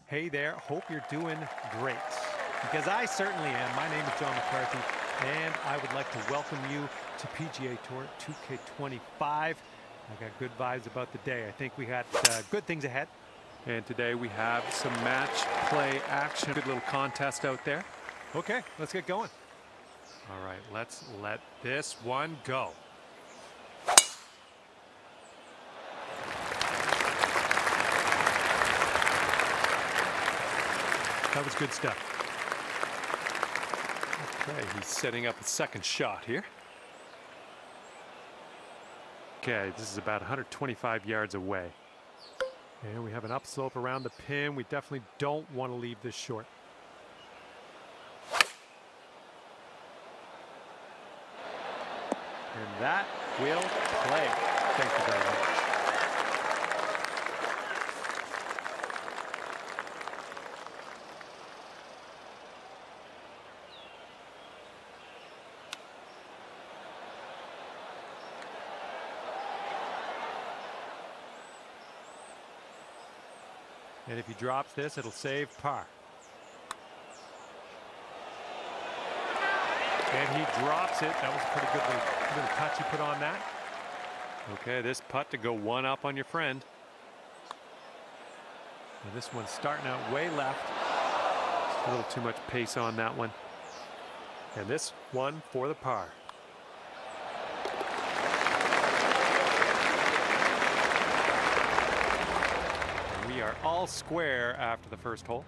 Hey there, hope you're doing great, because I certainly am. My name is John McCarthy, and I would like to welcome you to PGA Tour 2K25. I got good vibes about the day. I think we got good things ahead. And today we have some match play action. Good little contest out there. Okay, let's get going. All right, let's let this one go. That was good stuff. Okay, he's setting up a second shot here. Okay, this is about 125 yards away. And we have an upslope around the pin. We definitely don't want to leave this short. And that will play. Thank you very much. And if he drops this, it'll save par. And he drops it. That was a pretty good little touch he put on that. Okay, this putt to go one up on your friend. And this one's starting out way left. A little too much pace on that one. And this one for the par. We are all square after the first hole.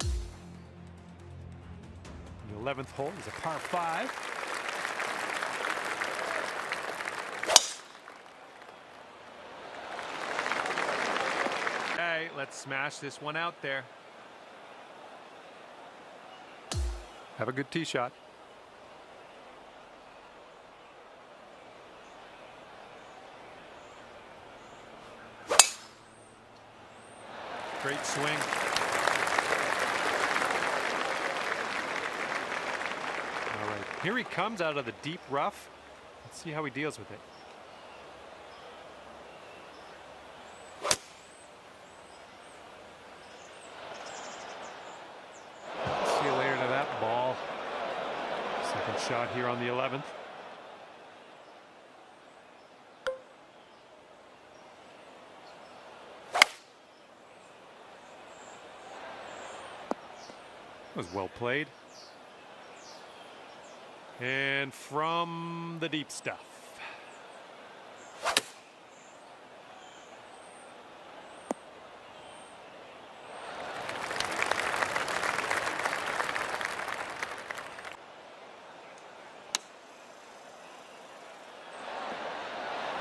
The 11th hole is a par 5. Okay, let's smash this one out there. Have a good tee shot. Great swing. All right, here he comes out of the deep rough. Let's see how he deals with it. See you later to that ball. Second shot here on the 11th. Was well played. And from the deep stuff.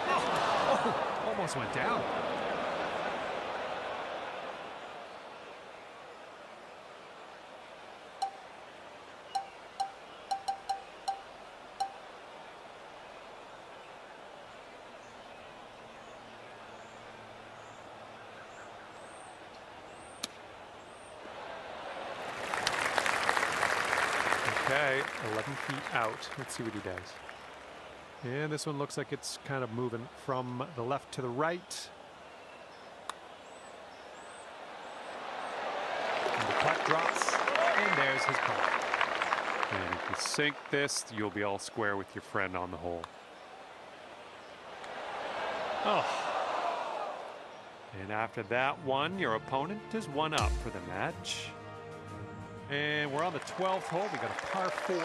Oh, almost went down. Okay, 11 feet out. Let's see what he does. And this one looks like it's kind of moving from the left to the right. And the putt drops, and there's his putt. And if you sink this, you'll be all square with your friend on the hole. Oh. And after that one, your opponent is one up for the match. And we're on the 12th hole. We got a par 4. All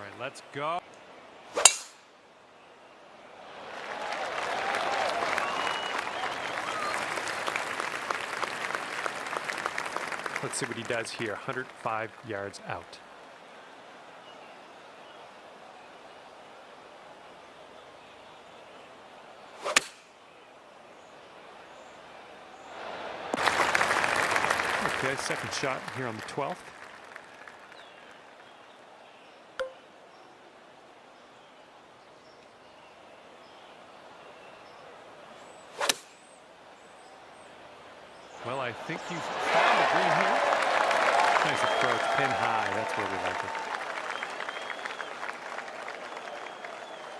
right, let's go. Let's see what he does here. 105 yards out. Okay, second shot here on the 12th. Well, I think you've found the green here. Nice approach, pin high. That's where we like it.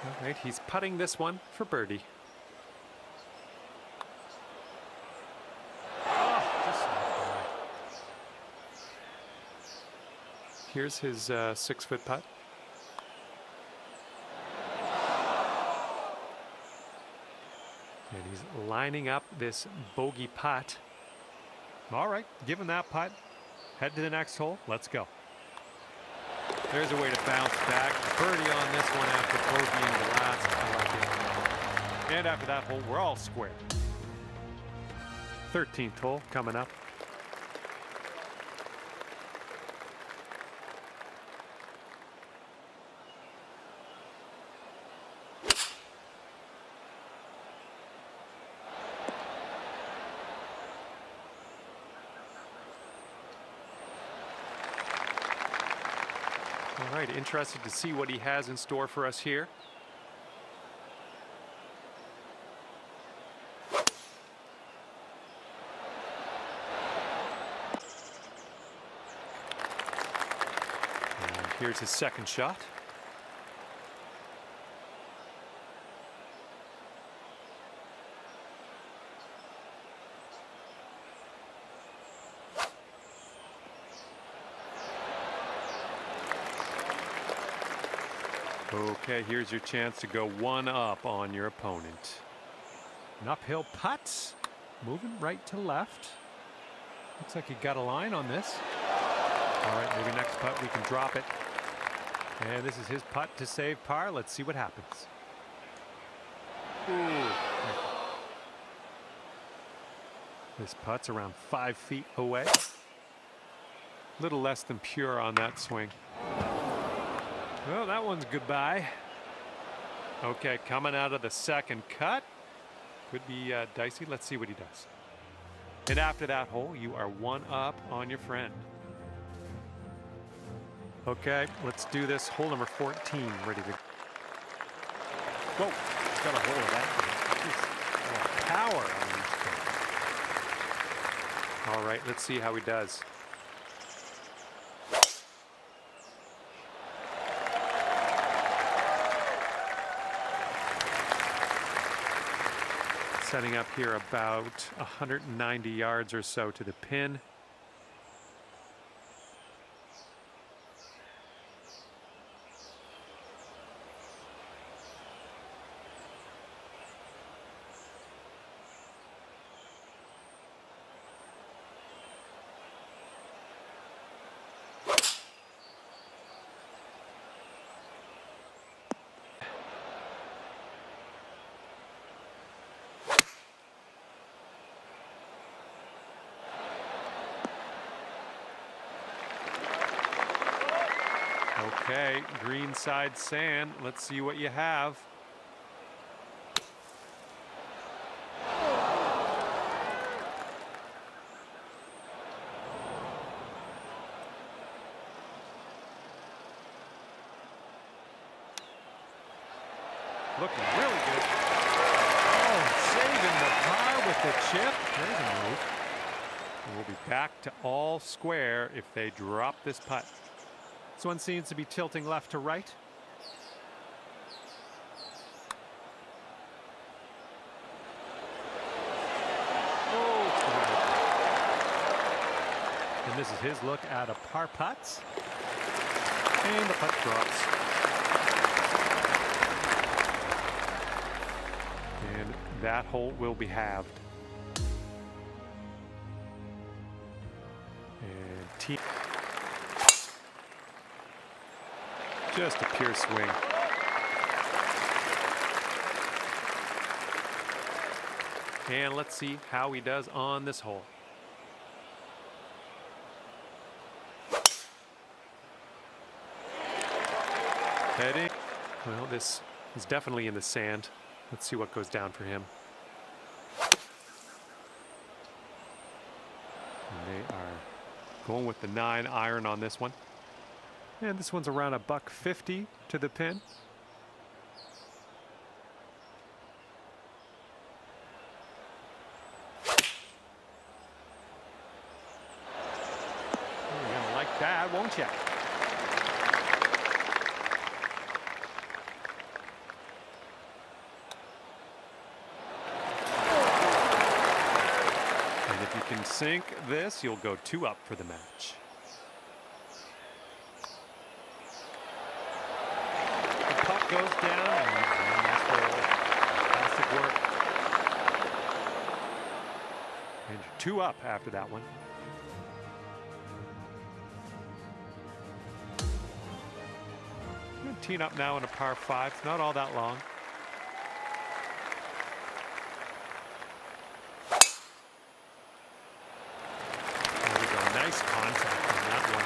All right, he's putting this one for birdie. Here's his 6-foot putt. And he's lining up this bogey putt. All right, give him that putt. Head to the next hole. Let's go. There's a way to bounce back. Birdie on this one after bogeying the last. I like it. And after that hole, we're all square. 13th hole coming up. All right, interested to see what he has in store for us here. And here's his second shot. Okay, here's your chance to go one up on your opponent. An uphill putt, moving right to left. Looks like he got a line on this. All right, maybe next putt we can drop it. And this is his putt to save par. Let's see what happens. Ooh. This putt's around 5 feet away. A little less than pure on that swing. Well, that one's goodbye. Okay, coming out of the second cut. Could be dicey. Let's see what he does. And after that hole, you are one up on your friend. Okay, let's do this. Hole number 14, ready to. Whoa, he's got a hold of that. Power on these. All right, let's see how he does. Setting up here about 190 yards or so to the pin. Okay, green side sand. Let's see what you have. Looking really good. Oh, saving the par with the chip. There's a move. And we'll be back to all square if they drop this putt. This one seems to be tilting left to right. Oh, and this is his look at a par putt. And the putt drops. And that hole will be halved. And team. Just a pure swing. And let's see how he does on this hole. Heading. Well, this is definitely in the sand. Let's see what goes down for him. And they are going with the 9-iron on this one. And this one's around $150 to the pin. bad, won't you? And if you can sink this, you'll go 2 up for the match. The puck goes down, and that's fantastic work. And you're 2 up after that one. Teeing up now in a par 5. It's not all that long. There we go. Nice contact on that one.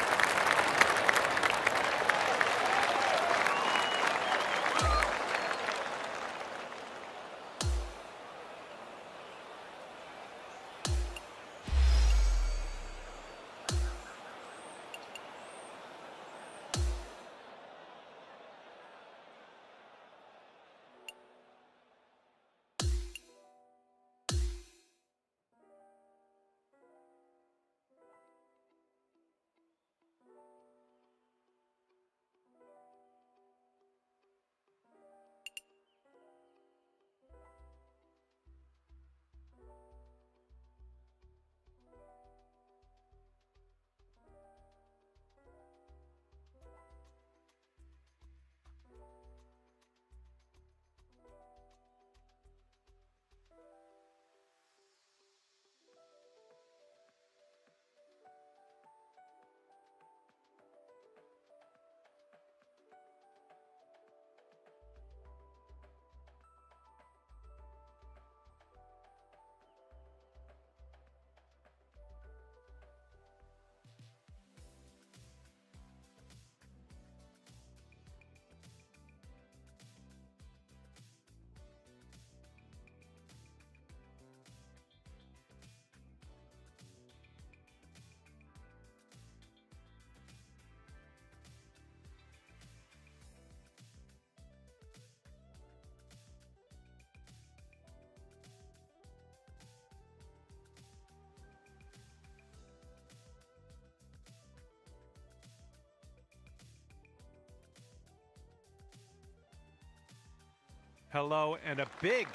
Hello and a big,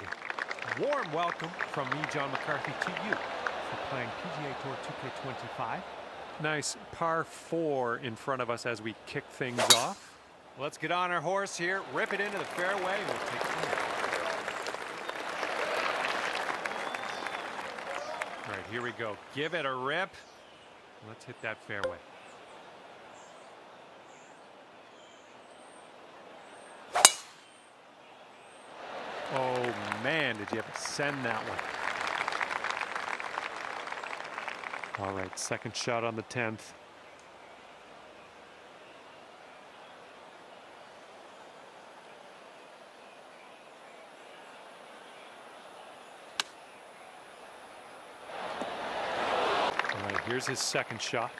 warm welcome from me, John McCarthy, to you for playing PGA Tour 2K25. Nice par 4 in front of us as we kick things off. Let's get on our horse here, rip it into the fairway, and we'll take it from there. All right, here we go. Give it a rip. Let's hit that fairway. Oh man, did you ever send that one? All right, second shot on the 10th. All right, here's his second shot.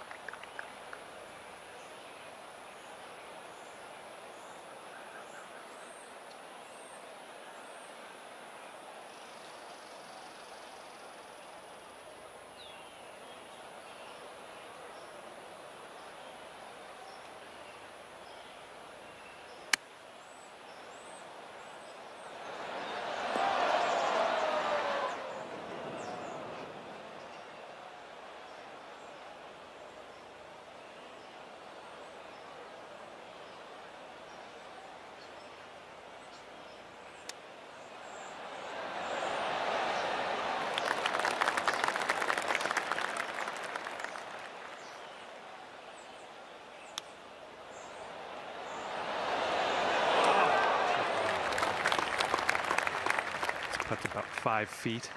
That's about 5 feet.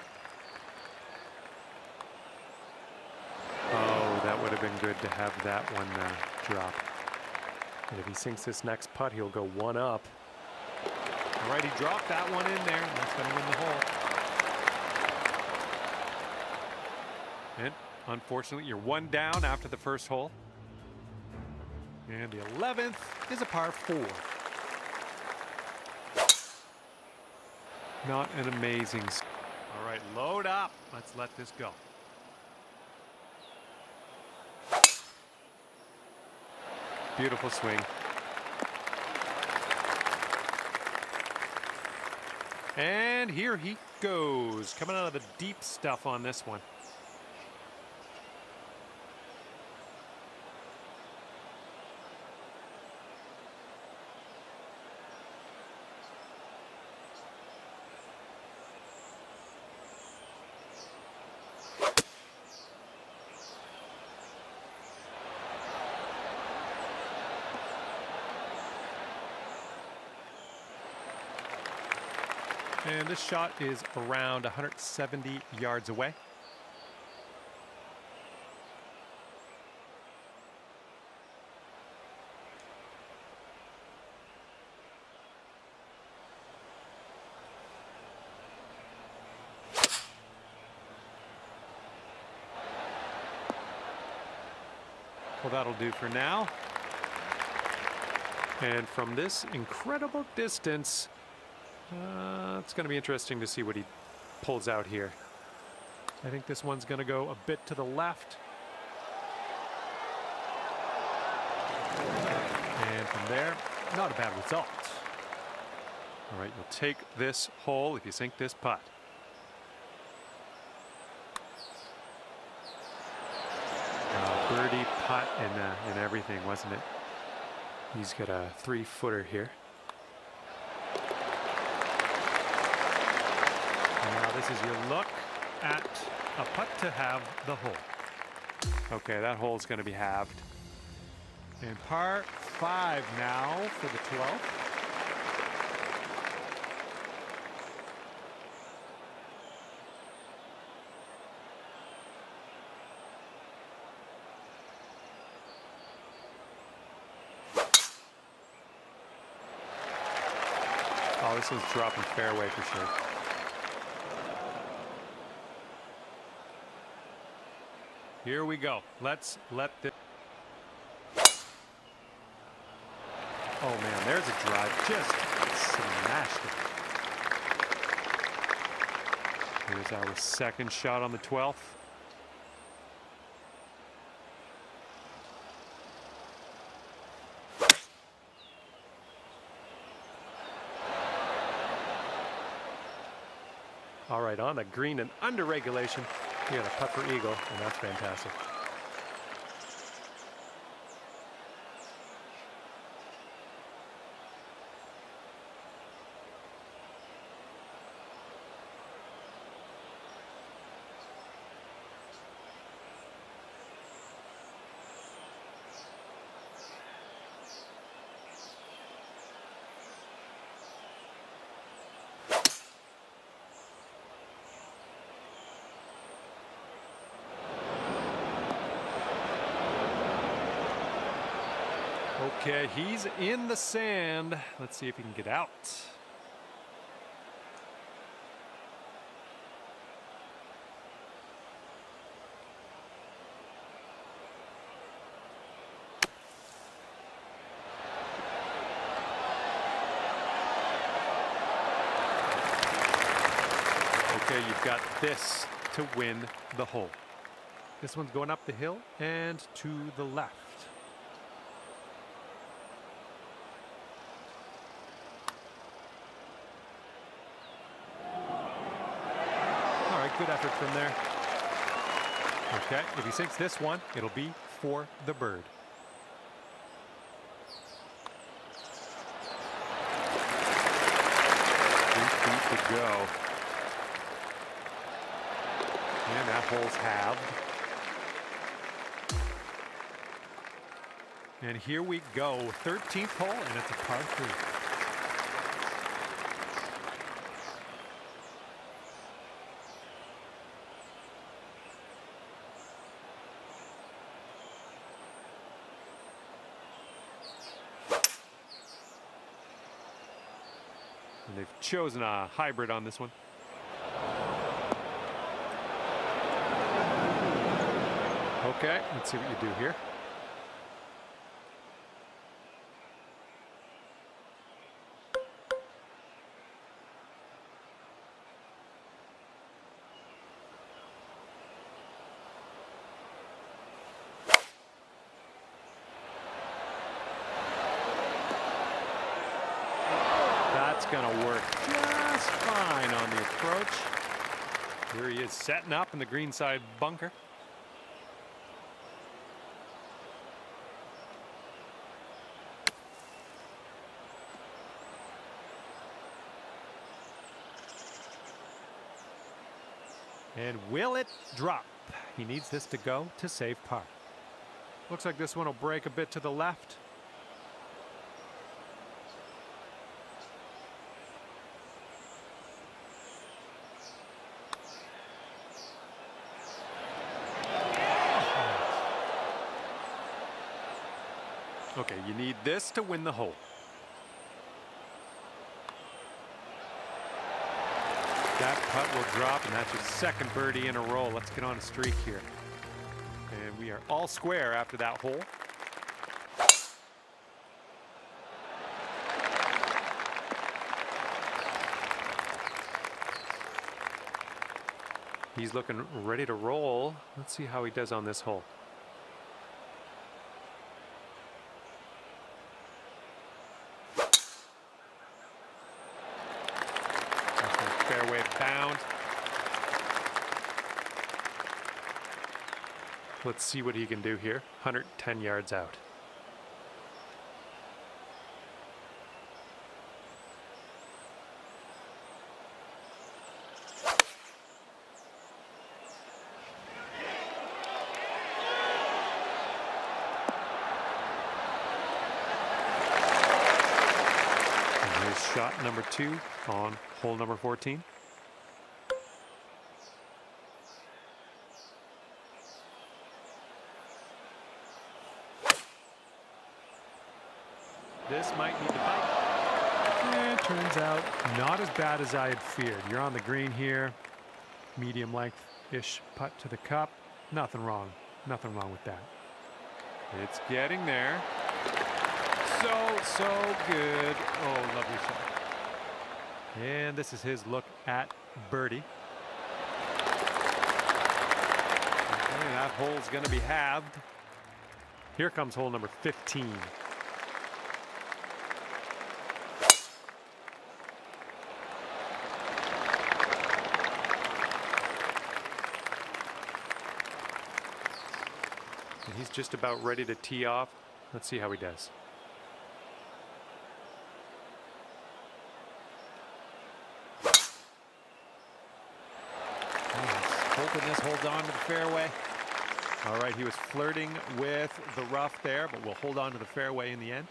Oh, that would have been good to have that one drop. And if he sinks this next putt, he'll go 1 up. All right, he dropped that one in there. That's going to win the hole. And unfortunately, you're 1 down after the first hole. And the 11th is a par 4. Not an amazing. All right, load up. Let's let this go. Beautiful swing. And here he goes, coming out of the deep stuff on this one. And this shot is around 170 yards away. Well, that'll do for now. And from this incredible distance, it's going to be interesting to see what he pulls out here. I think this one's going to go a bit to the left. And from there, not a bad result. All right, you'll take this hole if you sink this putt. Birdie putt and everything, wasn't it? He's got a 3-footer here. Now this is your look at a putt to have the hole. Okay, that hole's going to be halved. And par 5 now for the 12th. Oh, this one's dropping fairway for sure. Here we go. Let's let this. Oh man, there's a drive. Just smashed it. Here's our second shot on the 12th. All right, on the green and under regulation. You got a putt for eagle, and that's fantastic. Okay, he's in the sand. Let's see if he can get out. Okay, you've got this to win the hole. This one's going up the hill and to the left. Good effort from there. Okay, if he sinks this one, it'll be for the bird. To go. And that hole's halved. And here we go, 13th hole, and it's a par 3. And they've chosen a hybrid on this one. Okay, let's see what you do here. That's going to work just fine on the approach. Here he is setting up in the greenside bunker. And will it drop? He needs this to go to save par. Looks like this one will break a bit to the left. Okay, you need this to win the hole. That putt will drop, and that's your second birdie in a row. Let's get on a streak here. And we are all square after that hole. He's looking ready to roll. Let's see how he does on this hole. Fairway bound. Let's see what he can do here. 110 yards out. And here's shot number 2 on hole number 14. This might need to bite. And it turns out not as bad as I had feared. You're on the green here. Medium length-ish putt to the cup. Nothing wrong. Nothing wrong with that. It's getting there. So good. Oh, lovely shot. And this is his look at birdie. And that hole's going to be halved. Here comes hole number 15. And he's just about ready to tee off. Let's see how he does. Hoping this holds on to the fairway. All right, he was flirting with the rough there, but we'll hold on to the fairway in the end.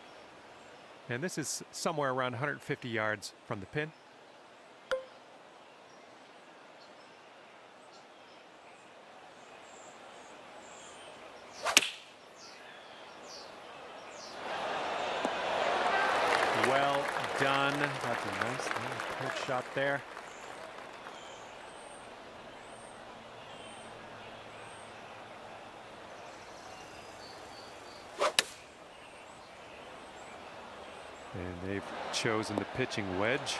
And this is somewhere around 150 yards from the pin. Well done. That's a nice little pitch shot there. And they've chosen the pitching wedge.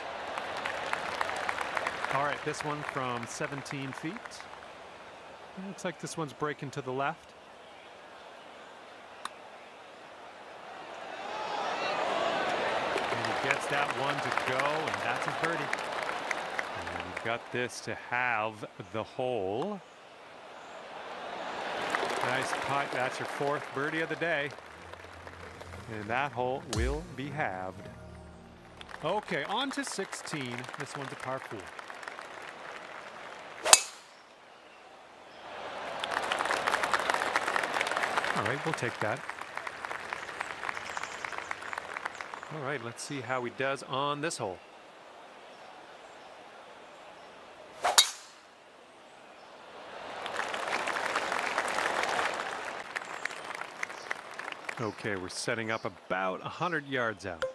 All right, this one from 17 feet. It looks like this one's breaking to the left. And he gets that one to go, and that's his birdie. And we've got this to have the hole. Nice putt. That's your 4th birdie of the day. And that hole will be halved. Okay, on to 16. This one's a par 4. All right, we'll take that. All right, let's see how he does on this hole. Okay, we're setting up about 100 yards out.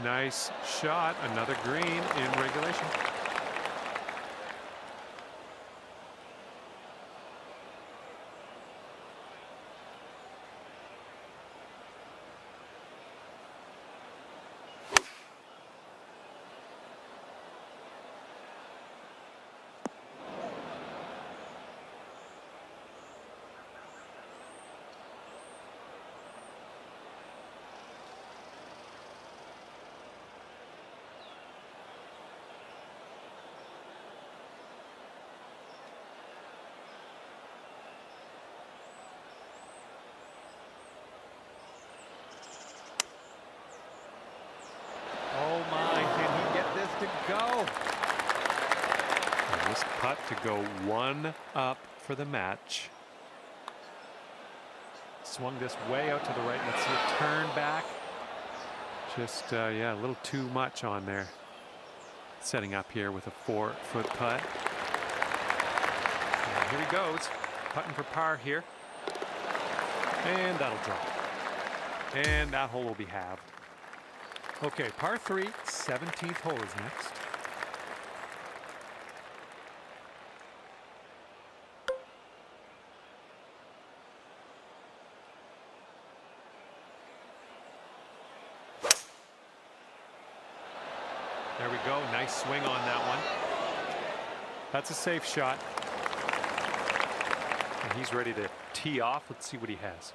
Nice shot, another green in regulation. Nice putt to go 1 up for the match. Swung this way out to the right. Let's see it turn back. Just, yeah, a little too much on there. Setting up here with a 4-foot putt. And here he goes. Putting for par here. And that'll drop. And that hole will be halved. Okay, par 3, 17th hole is next. There we go. Nice swing on that one. That's a safe shot. And he's ready to tee off. Let's see what he has.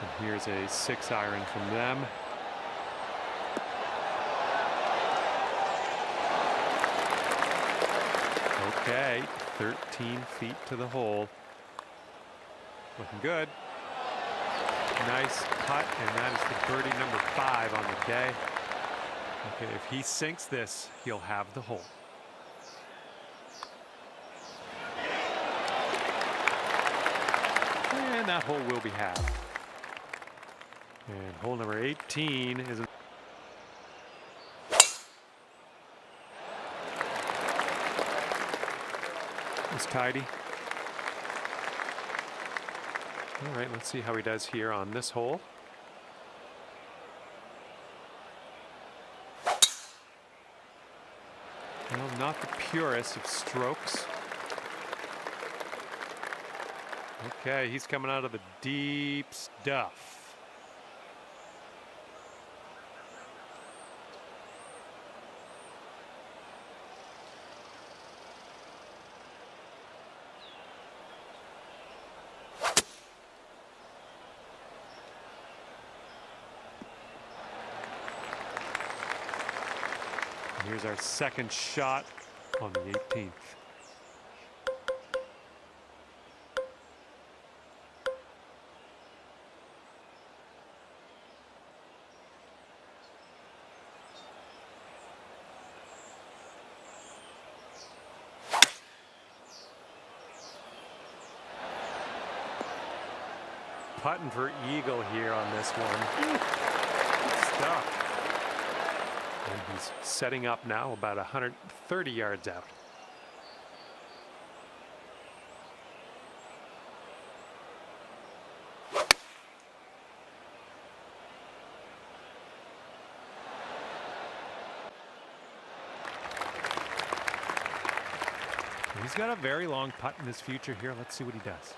And here's a 6-iron from them. Okay, 13 feet to the hole. Looking good. Nice putt, and that is the birdie number 5 on the day. Okay, if he sinks this, he'll have the hole. And that hole will be halved. And hole number 18 is tidy. All right, let's see how he does here on this hole. Well, not the purest of strokes. Okay, he's coming out of the deep stuff. Here's our second shot on the 18th. Putting for eagle here on this one. Good stuff. And he's setting up now about 130 yards out. He's got a very long putt in his future here. Let's see what he does.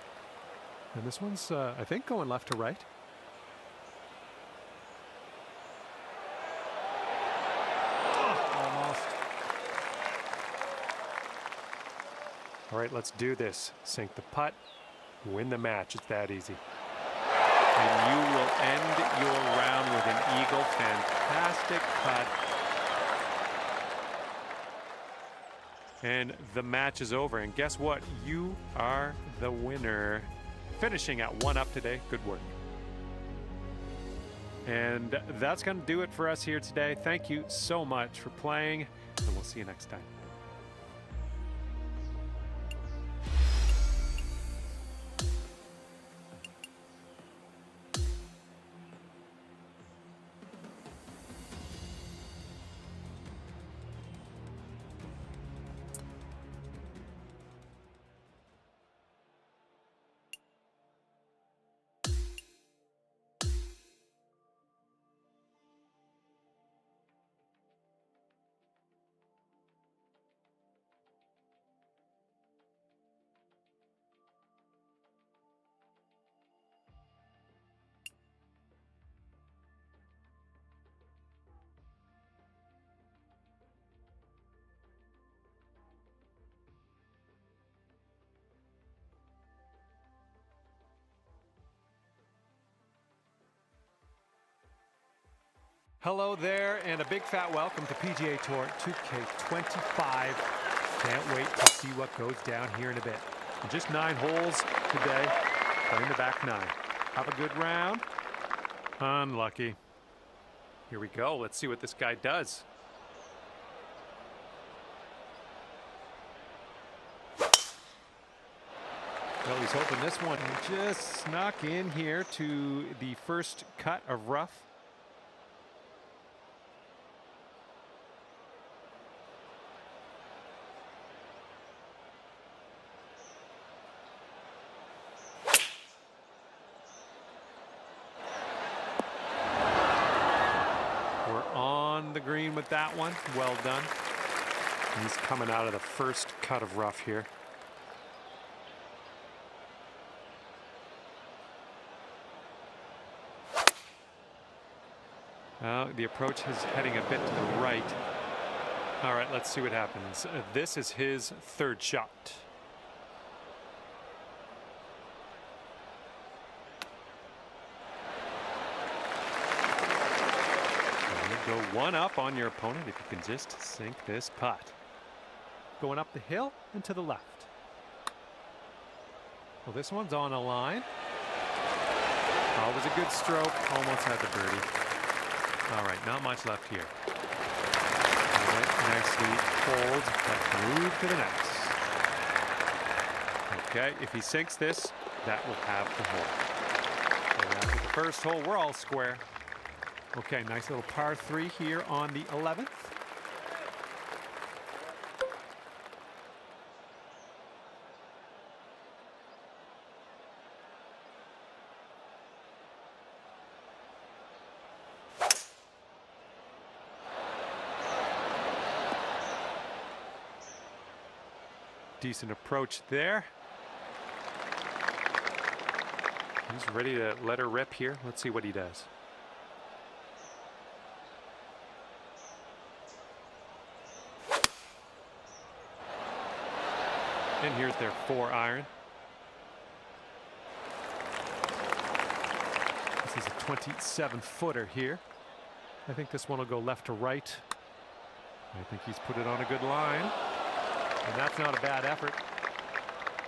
And this one's, I think, going left to right. All right, let's do this. Sink the putt, win the match. It's that easy. And you will end your round with an eagle. Fantastic putt. And the match is over. And guess what? You are the winner. Finishing at 1 up today. Good work. And that's going to do it for us here today. Thank you so much for playing, and we'll see you next time. Hello there, and a big fat welcome to PGA Tour 2K25. Can't wait to see what goes down here in a bit. And just 9 holes today, playing the back 9. Have a good round. Unlucky. Here we go. Let's see what this guy does. Well, he's hoping this one just snuck in here to the first cut of rough. We're on the green with that one. Well done. He's coming out of the first cut of rough here. The approach is heading a bit to the right. All right, let's see what happens. This is his 3rd shot. Go 1 up on your opponent if you can just sink this putt. Going up the hill and to the left. Well, this one's on a line. Oh, it was a good stroke. Almost had the birdie. All right, not much left here. All right, nicely hold. Let's move to the next. Okay, if he sinks this, that will have the hole. And after the first hole, we're all square. Okay, nice little par 3 here on the 11th. Decent approach there. He's ready to let her rip here. Let's see what he does. And here's their 4-iron. This is a 27-footer here. I think this one will go left to right. I think he's put it on a good line. And that's not a bad effort.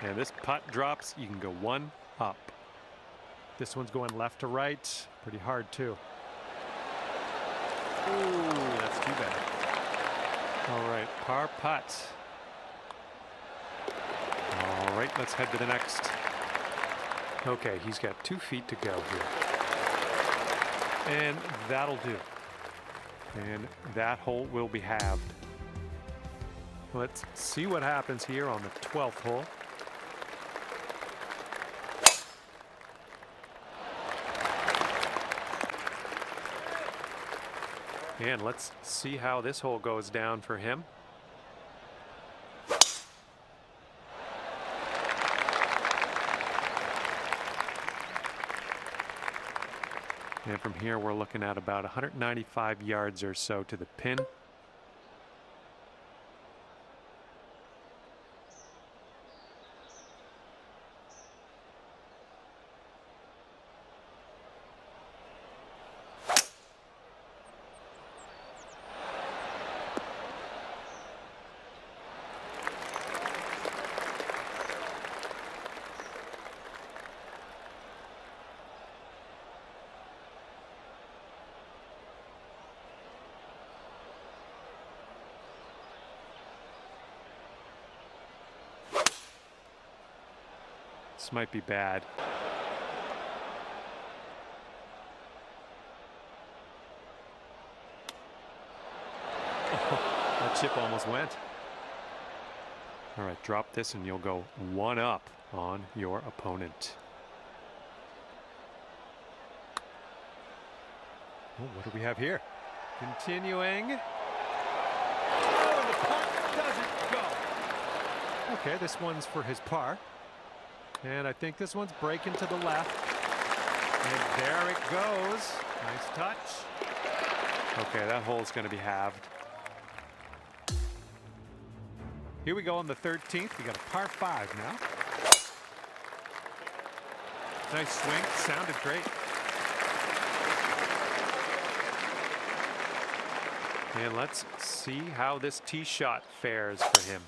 And this putt drops, you can go 1 up. This one's going left to right. Pretty hard, too. Ooh, that's too bad. All right, par putt. All right, let's head to the next. Okay, he's got 2 feet to go here. And that'll do. And that hole will be halved. Let's see what happens here on the 12th hole. And let's see how this hole goes down for him. And from here, we're looking at about 195 yards or so to the pin. This might be bad. That chip almost went. All right, drop this and you'll go 1 up on your opponent. Oh, what do we have here? Continuing. Oh, the putt doesn't go. Okay, this one's for his par. And I think this one's breaking to the left. And there it goes. Nice touch. Okay, that hole's going to be halved. Here we go on the 13th. We got a par 5 now. Nice swing. Sounded great. And let's see how this tee shot fares for him.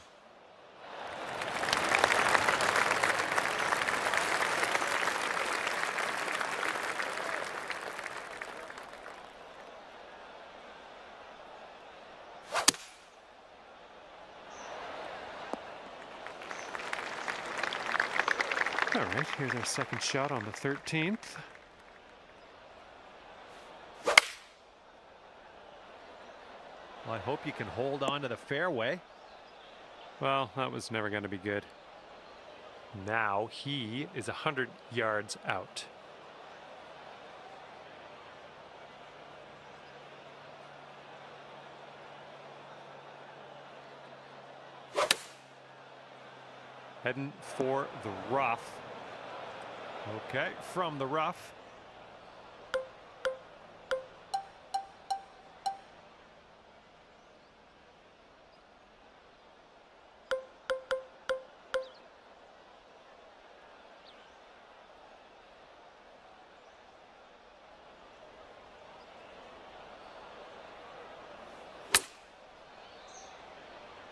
All right, here's our second shot on the 13th. Well, I hope you can hold on to the fairway. Well, that was never going to be good. Now he is 100 yards out. Heading for the rough. Okay, from the rough.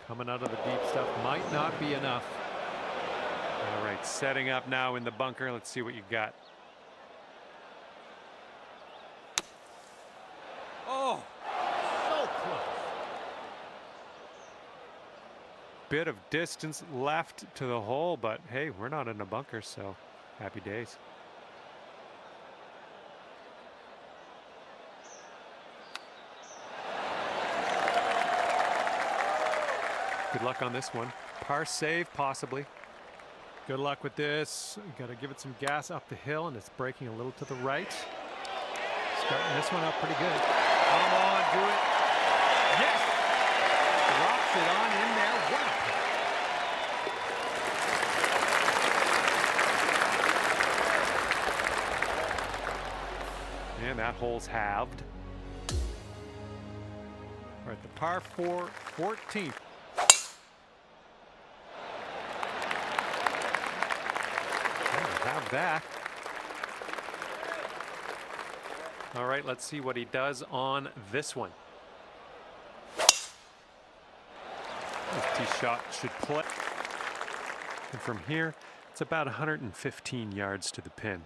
Coming out of the deep stuff might not be enough. All right, setting up now in the bunker. Let's see what you got. Oh, so close. Bit of distance left to the hole, but hey, we're not in a bunker, so happy days. Good luck on this one. Par save, possibly. Good luck with this. You got to give it some gas up the hill, and it's breaking a little to the right. Starting this one out pretty good. Come on, do it. Yes! Drops it on in there. What a And that hole's halved. We're at the par 4 14th. Have that. All right, let's see what he does on this one. This tee shot should play. And from here, it's about 115 yards to the pin.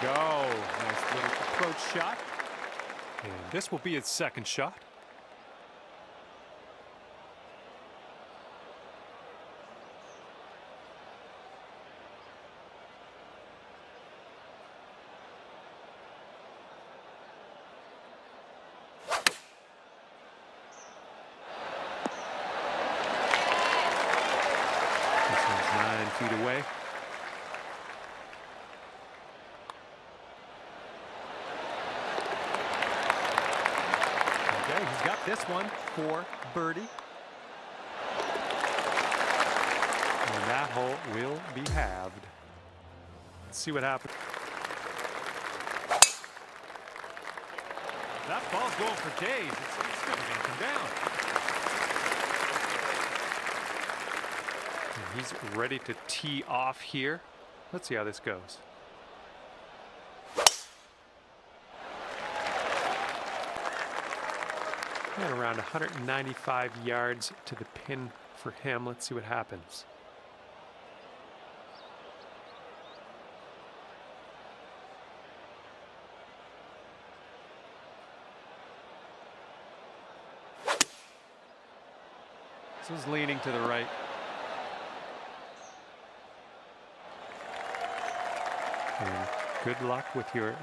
Go. Nice little approach shot. And this will be his second shot. This one's 9 feet away. He's got this one for birdie. And that hole will be halved. Let's see what happens. That ball's going for days. It's still going to come down. And he's ready to tee off here. Let's see how this goes. And around 195 yards to the pin for him. Let's see what happens. This is leaning to the right. And good luck with your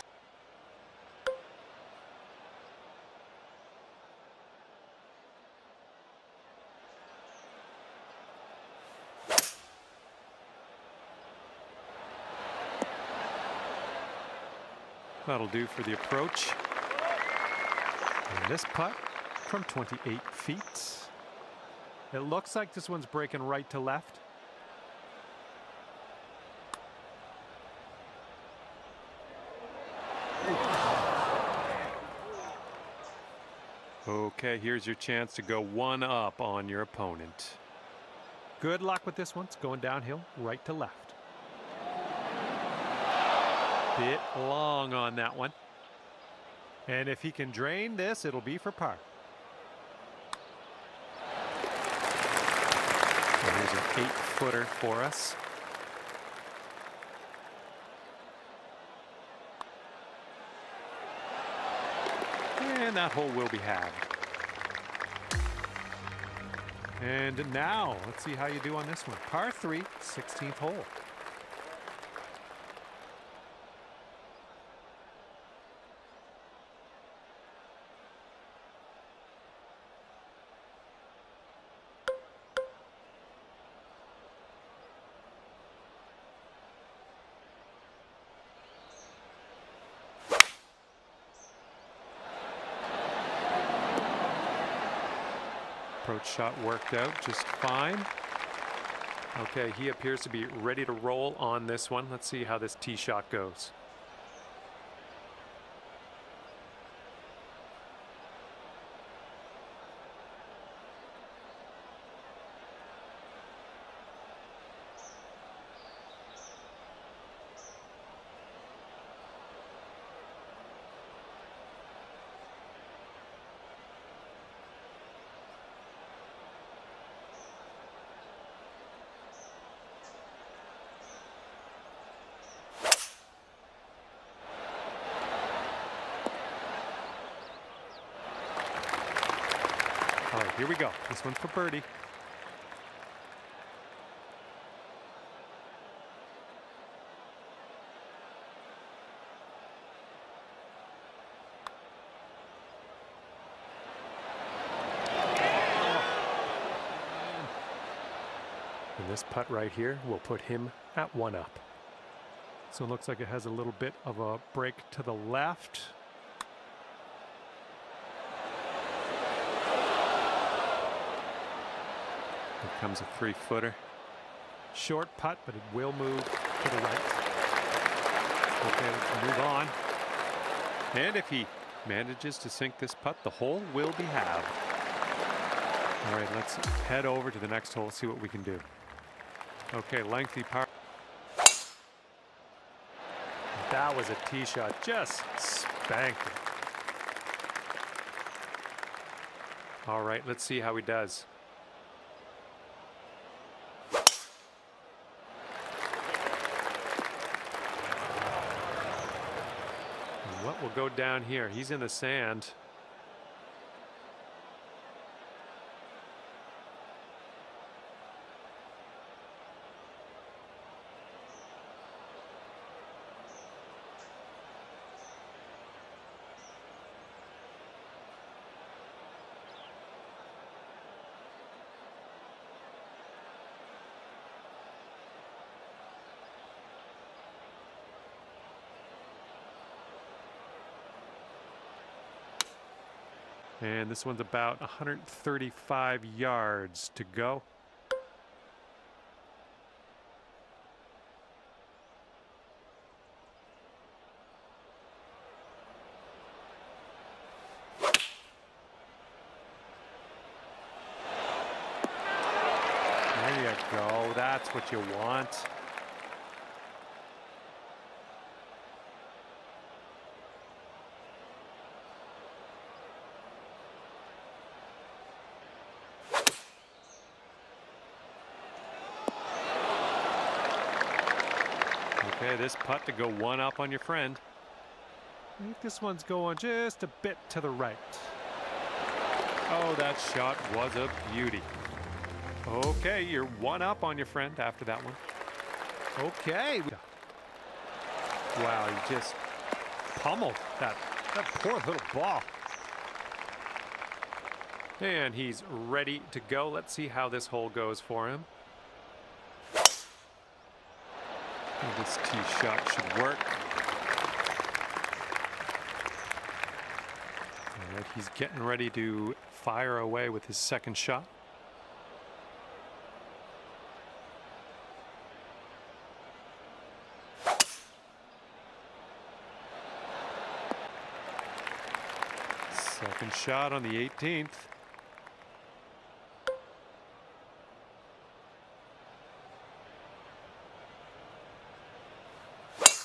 that'll do for the approach. And this putt from 28 feet. It looks like this one's breaking right to left. Okay, here's your chance to go one up on your opponent. Good luck with this one. It's going downhill, right to left. Bit long on that one. And if he can drain this, it'll be for par. So here's an 8-footer for us. And that hole will be halved. And now, let's see how you do on this one. Par 3, 16th hole. Approach shot worked out just fine. Okay, he appears to be ready to roll on this one. Let's see how this tee shot goes. All right, here we go. This one's for birdie. And this putt right here will put him at 1 up. So it looks like it has a little bit of a break to the left. Here comes a 3-footer. Short putt, but it will move to the right. Okay, let's move on. And if he manages to sink this putt, the hole will be halved. All right, let's head over to the next hole, see what we can do. Okay, lengthy par. That was a tee shot, just spanked it. All right, let's see how he does. What will go down here? He's in the sand. And this one's about 135 yards to go. There you go. That's what you want. Okay, this putt to go 1 up on your friend. I think this one's going just a bit to the right. Oh, that shot was a beauty. Okay, you're 1 up on your friend after that one. Okay. Wow, he just pummeled that poor little ball. And he's ready to go. Let's see how this hole goes for him. This tee shot should work. All right, he's getting ready to fire away with his second shot. Second shot on the 18th.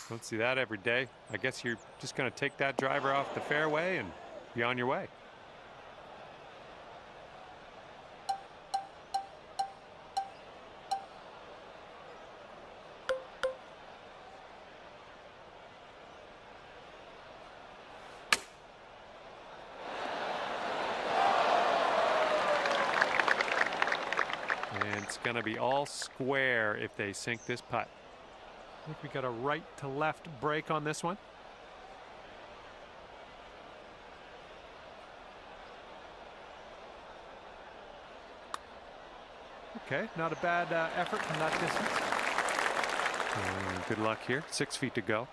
Don't see that every day. I guess you're just going to take that driver off the fairway and be on your way. going to be all square if they sink this putt. I think we got a right to left break on this one. Okay, not a bad effort from that distance. Good luck here. 6 feet to go.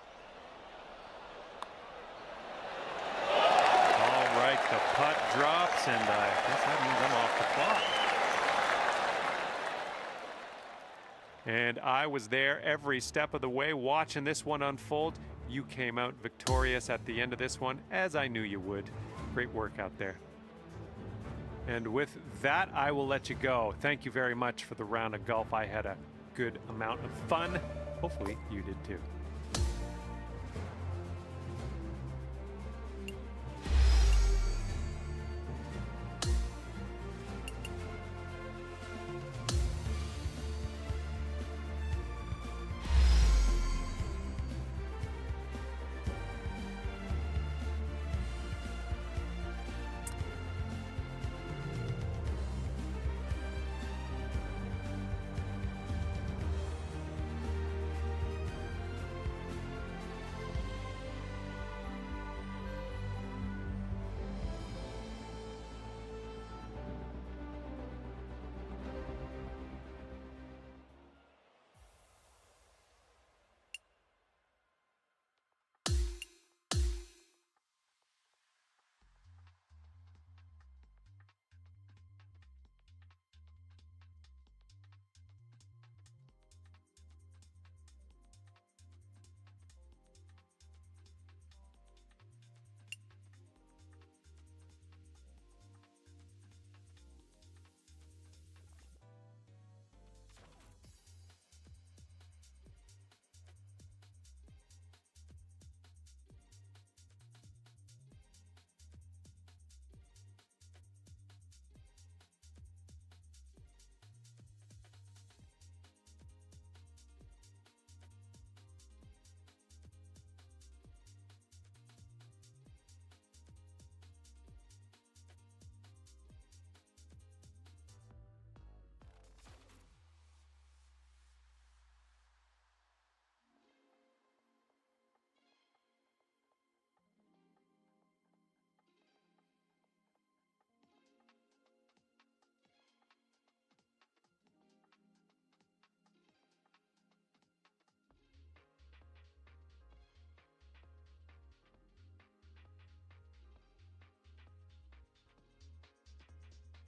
All right, the putt drops, and I guess that means I'm off the clock. And I was there every step of the way watching this one unfold. You came out victorious at the end of this one, as I knew you would. Great work out there. And with that, I will let you go. Thank you very much for the round of golf. I had a good amount of fun. Hopefully you did too.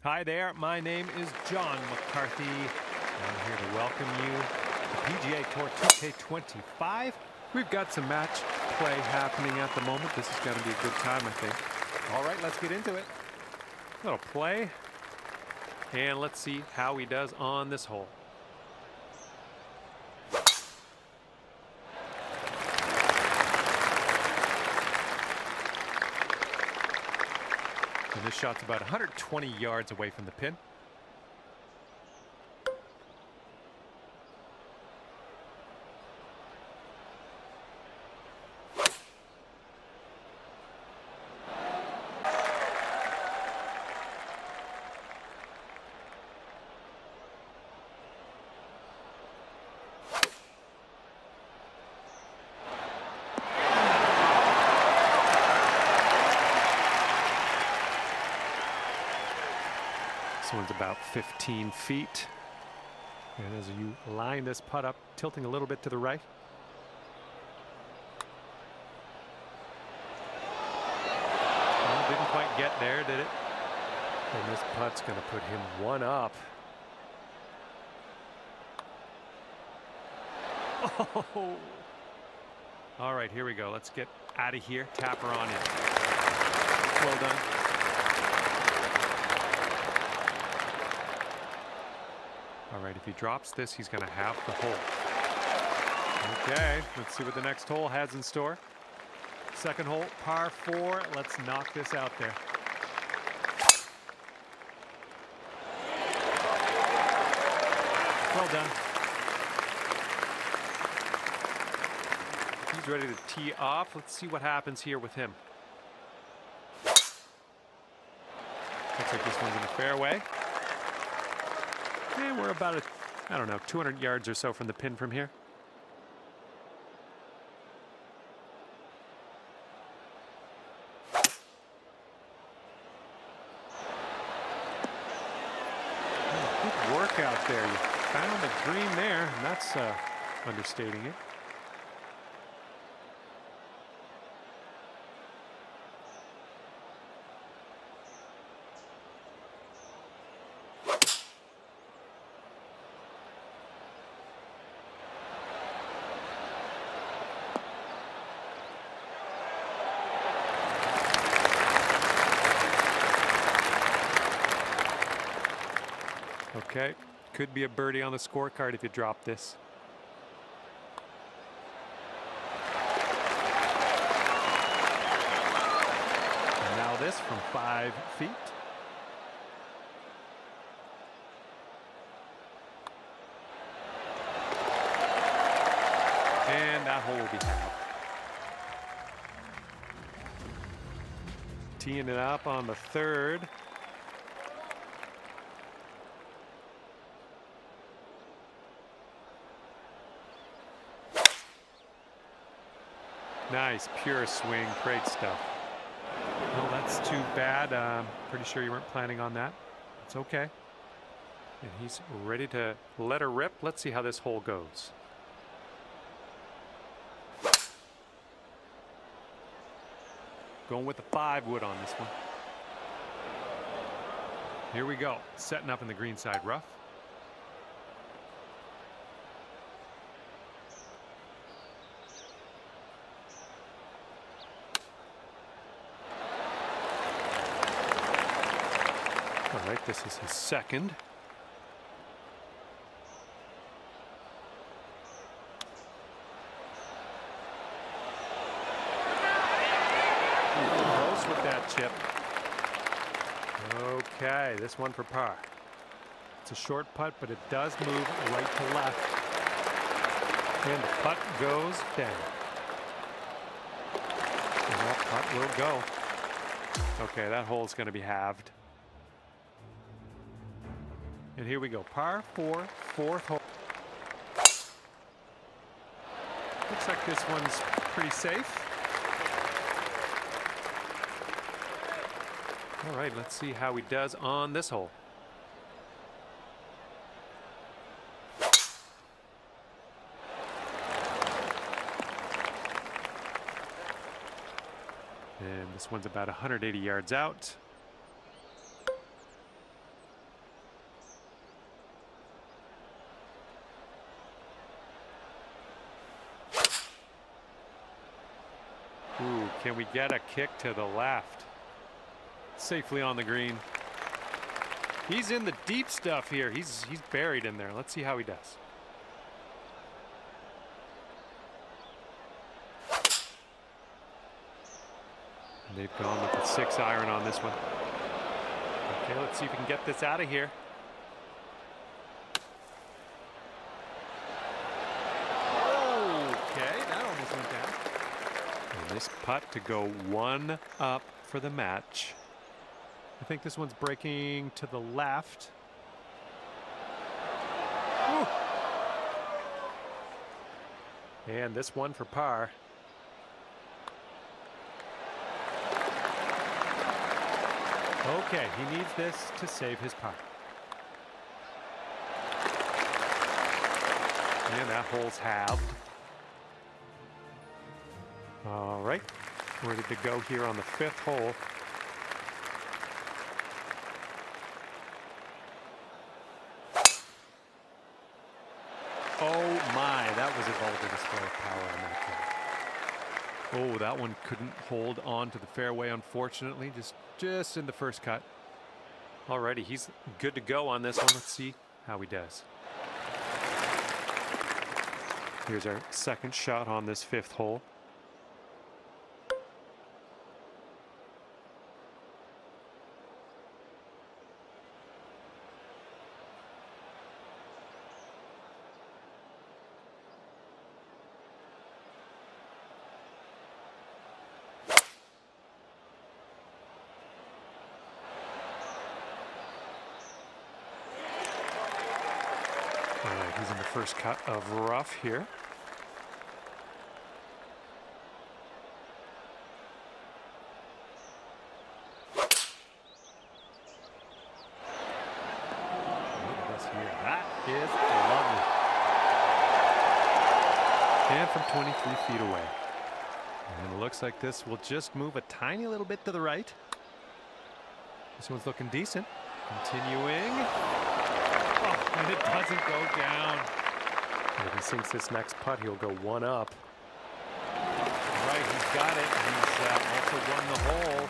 Hi there, my name is John McCarthy. I'm here to welcome you to PGA Tour 2K25. We've got some match play happening at the moment. This is going to be a good time, I think. All right, let's get into it. A little play. And let's see how he does on this hole. And this shot's about 120 yards away from the pin. This one's about 15 feet. And as you line this putt up, tilting a little bit to the right. Well, didn't quite get there, did it? And this putt's going to put him one up. Oh! All right, here we go. Let's get out of here. Tap her on in. Well done. All right, if he drops this, he's going to have the hole. Okay, let's see what the next hole has in store. Second hole, par 4. Let's knock this out there. Well done. He's ready to tee off. Let's see what happens here with him. Looks like this one's in the fairway. And we're about, I don't know, 200 yards or so from the pin from here. Good work out there. You found the green there, and that's understating it. Okay, could be a birdie on the scorecard if you drop this. And now this from 5 feet. And that hole will be halved. Teeing it up on the 3rd. Nice, pure swing, great stuff. Well, that's too bad. Pretty sure you weren't planning on that. It's okay. And he's ready to let her rip. Let's see how this hole goes. Going with the 5 wood on this one. Here we go, setting up in the green side rough. All right, this is his 2nd. Close with that chip. Okay, this one for par. It's a short putt, but it does move right to left. And the putt goes down. And that putt will go. Okay, that hole's going to be halved. And here we go, par 4, 4th hole. Looks like this one's pretty safe. All right, let's see how he does on this hole. And this one's about 180 yards out. Ooh, can we get a kick to the left? Safely on the green. He's in the deep stuff here. He's buried in there. Let's see how he does. And they've gone with the 6-iron on this one. Okay, let's see if we can get this out of here. Okay, that almost went down. And this putt to go 1 up for the match. I think this one's breaking to the left. Woo. And this one for par. Okay, he needs this to save his par. And that hole's halved. All right, ready to go here on the 5th hole. Oh my, that was a vulgar display of power on that one. Oh, that one couldn't hold on to the fairway, unfortunately, just in the first cut. Alrighty, he's good to go on this one. Let's see how he does. Here's our 2nd shot on this 5th hole. He's in the first cut of rough here. That is lovely. And from 23 feet away. And it looks like this will just move a tiny little bit to the right. This one's looking decent. Continuing. Oh, and it doesn't go down. And if he sinks this next putt, he'll go one up. All right, he's got it. He's also won the hole.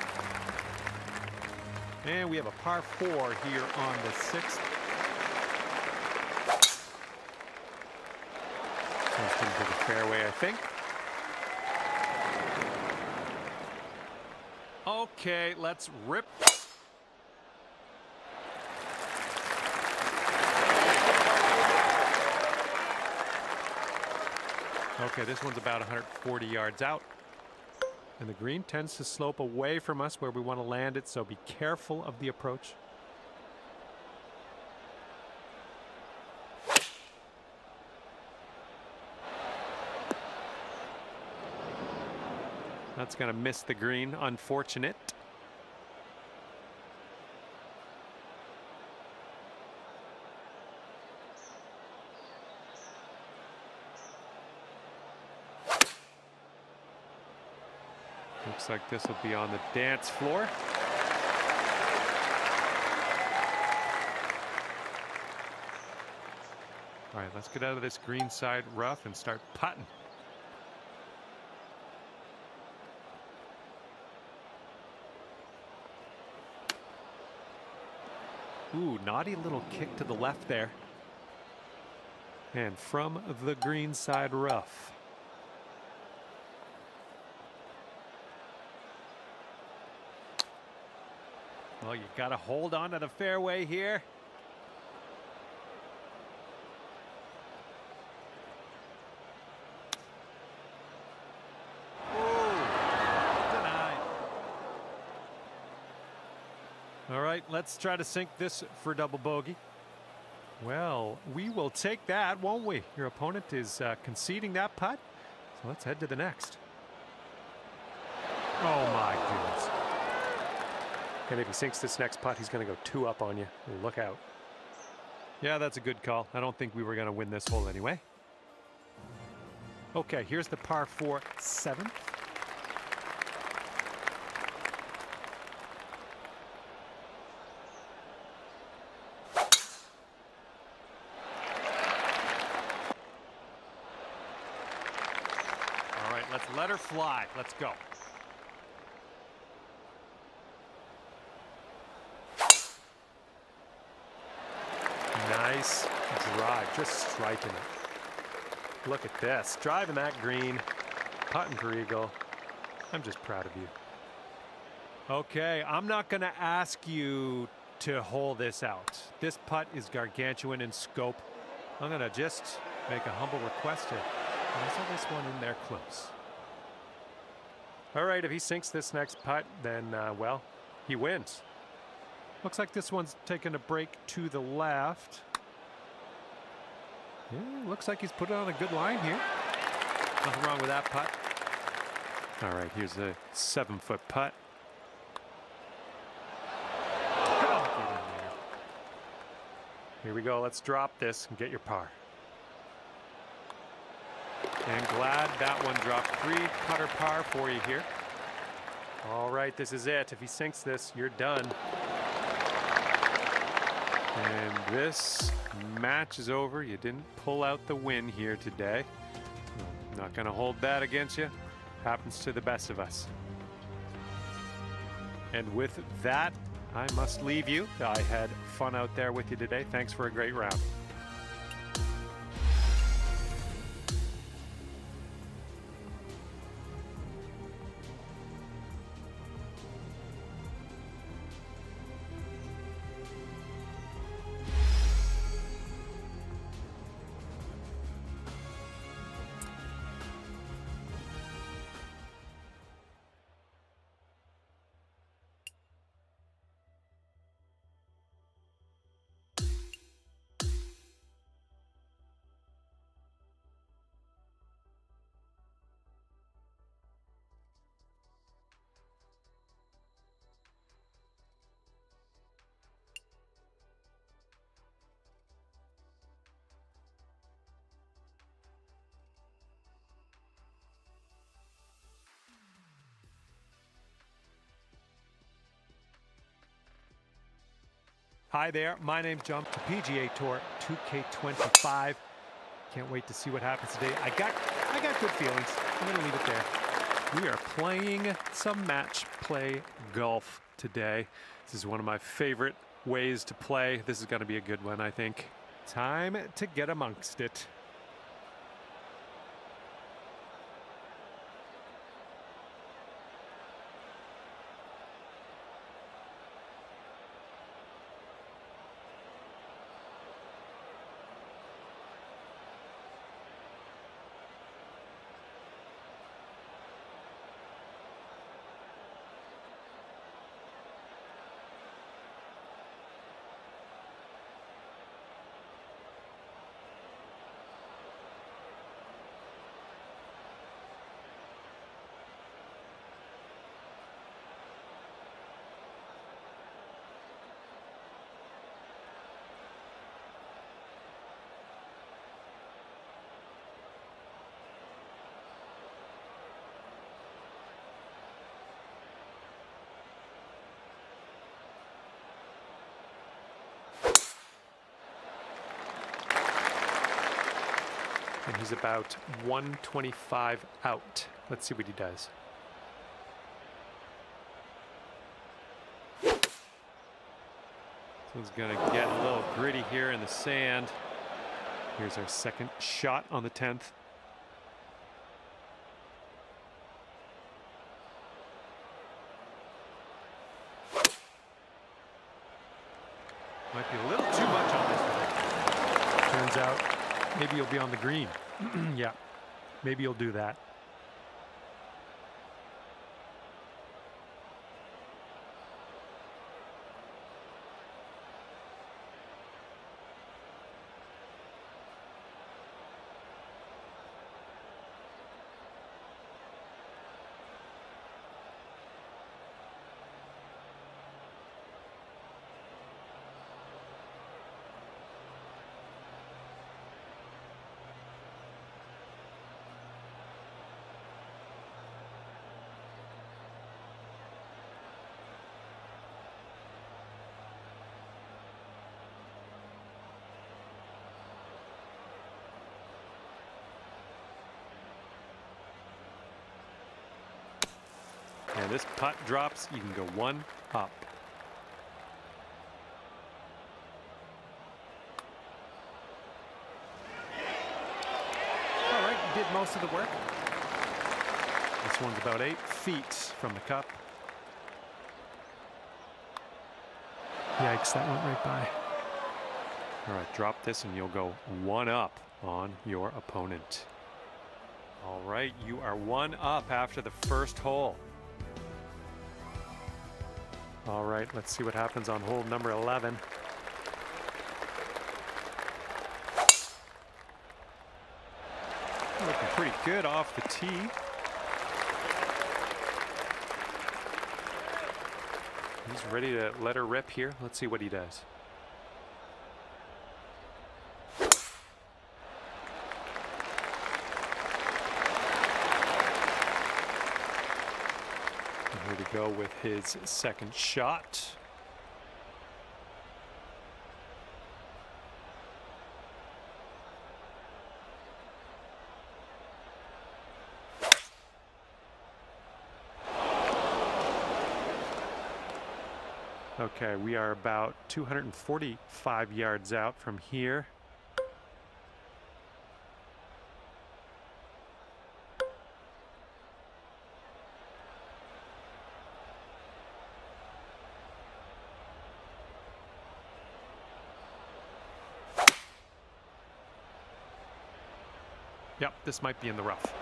And we have a par 4 here on the 6th. Comes into the fairway, I think. Okay, let's rip. Okay, this one's about 140 yards out. And the green tends to slope away from us where we want to land it, so be careful of the approach. That's going to miss the green. Unfortunate. Looks like this will be on the dance floor. All right, let's get out of this green side rough and start putting. Ooh, naughty little kick to the left there. And from the green side rough. Well, you got to hold on to the fairway here. All right, let's try to sink this for double bogey. Well, we will take that, won't we? Your opponent is conceding that putt. So let's head to the next. Oh my goodness. And if he sinks this next putt, he's going to go 2 up on you. Look out. Yeah, that's a good call. I don't think we were going to win this hole anyway. Okay, here's the par 4 7th. All right, let's let her fly. Let's go. Nice drive, just striking it. Look at this, driving that green, putting for eagle. I'm just proud of you. Okay, I'm not going to ask you to hole this out. This putt is gargantuan in scope. I'm going to just make a humble request to nestle this one in there close. All right, if he sinks this next putt, then, well, he wins. Looks like this one's taking a break to the left. Yeah, looks like he's put it on a good line here. Nothing wrong with that putt. All right, here's a 7-foot putt. Oh, get in there. Here we go. Let's drop this and get your par. And glad that one dropped. 3-putter par for you here. All right, this is it. If he sinks this, you're done. And this match is over. You didn't pull out the win here today. I'm not going to hold that against you. Happens to the best of us. And with that, I must leave you. I had fun out there with you today. Thanks for a great round. Hi there, my name's John, the PGA Tour 2K25. Can't wait to see what happens today. I got good feelings. I'm gonna leave it there. We are playing some match play golf today. This is one of my favorite ways to play. This is gonna be a good one, I think. Time to get amongst it. And he's about 125 out. Let's see what he does. So he's gonna get a little gritty here in the sand. Here's our second shot on the 10th. Might be a little too much on this one. Turns out maybe you'll be on the green. Yeah, maybe you'll do that. And this putt drops, you can go one up. All right, you did most of the work. This one's about 8 feet from the cup. Yikes, that went right by. All right, drop this and you'll go one up on your opponent. All right, you are one up after the first hole. All right, let's see what happens on hole number 11. Looking pretty good off the tee. He's ready to let her rip here. Let's see what he does. And here to go with his second shot. Okay, we are about 245 yards out from here. Yep, this might be in the rough.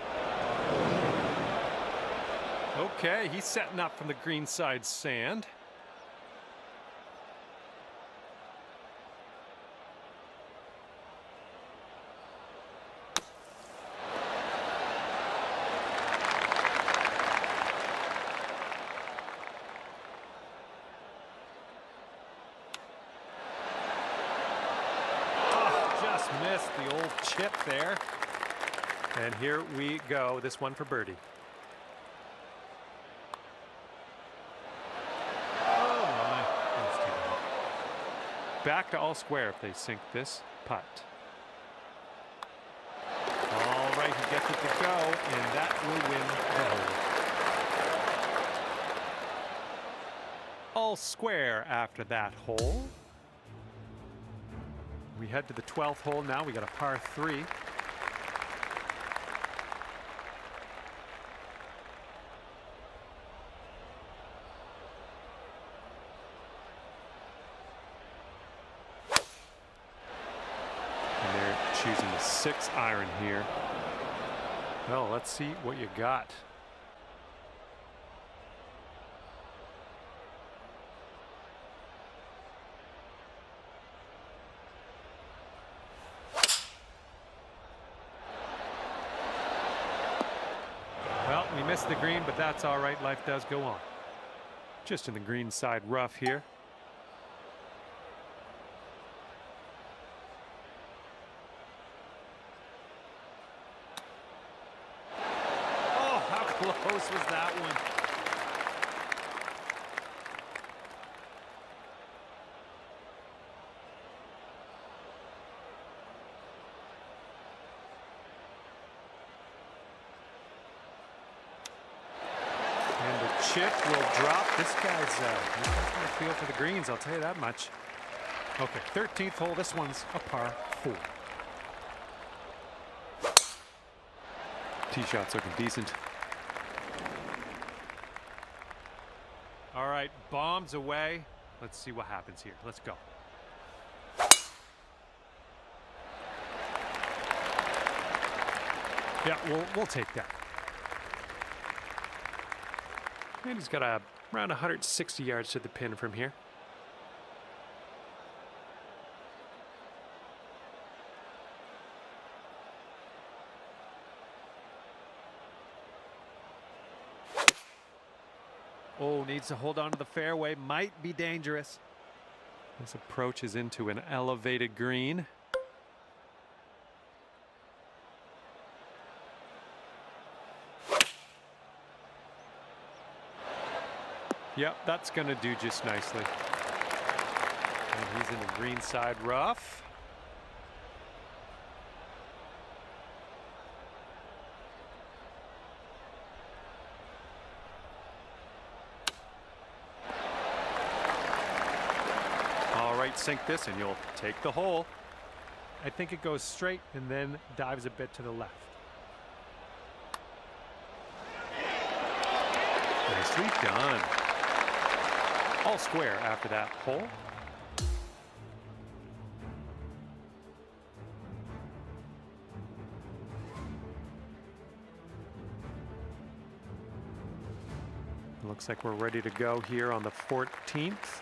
Okay, he's setting up from the greenside sand. Missed the old chip there. And here we go. This one for birdie. Oh my. That's too bad. back to all square if they sink this putt. All right, he gets it to go, and that will win the hole. All square after that hole. We head to the 12th hole now. We got a par 3. And they're choosing the 6 iron here. Well, let's see what you got. Well, we missed the green, but that's all right. Life does go on. Just in the green side rough here. Oh, how close was that one? And the chip will drop. This guy's going to feel for the greens, I'll tell you that much. Okay, 13th hole. This one's a par 4. Tee shot's looking decent. All right, bombs away. Let's see what happens here. Let's go. Yeah, we'll take that. And he's got around 160 yards to the pin from here. Oh, needs to hold on to the fairway. Might be dangerous. This approach is into an elevated green. Yep, that's going to do just nicely. And he's in the green side rough. All right, sink this and you'll take the hole. I think it goes straight and then dives a bit to the left. Nicely done. All square after that hole. Looks like we're ready to go here on the 14th.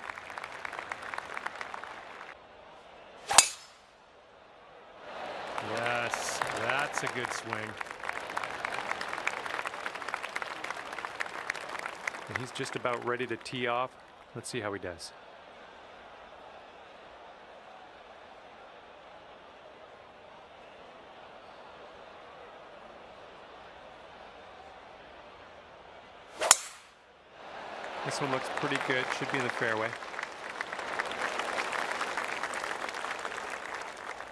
Yes, that's a good swing. And he's just about ready to tee off. Let's see how he does. This one looks pretty good. Should be in the fairway.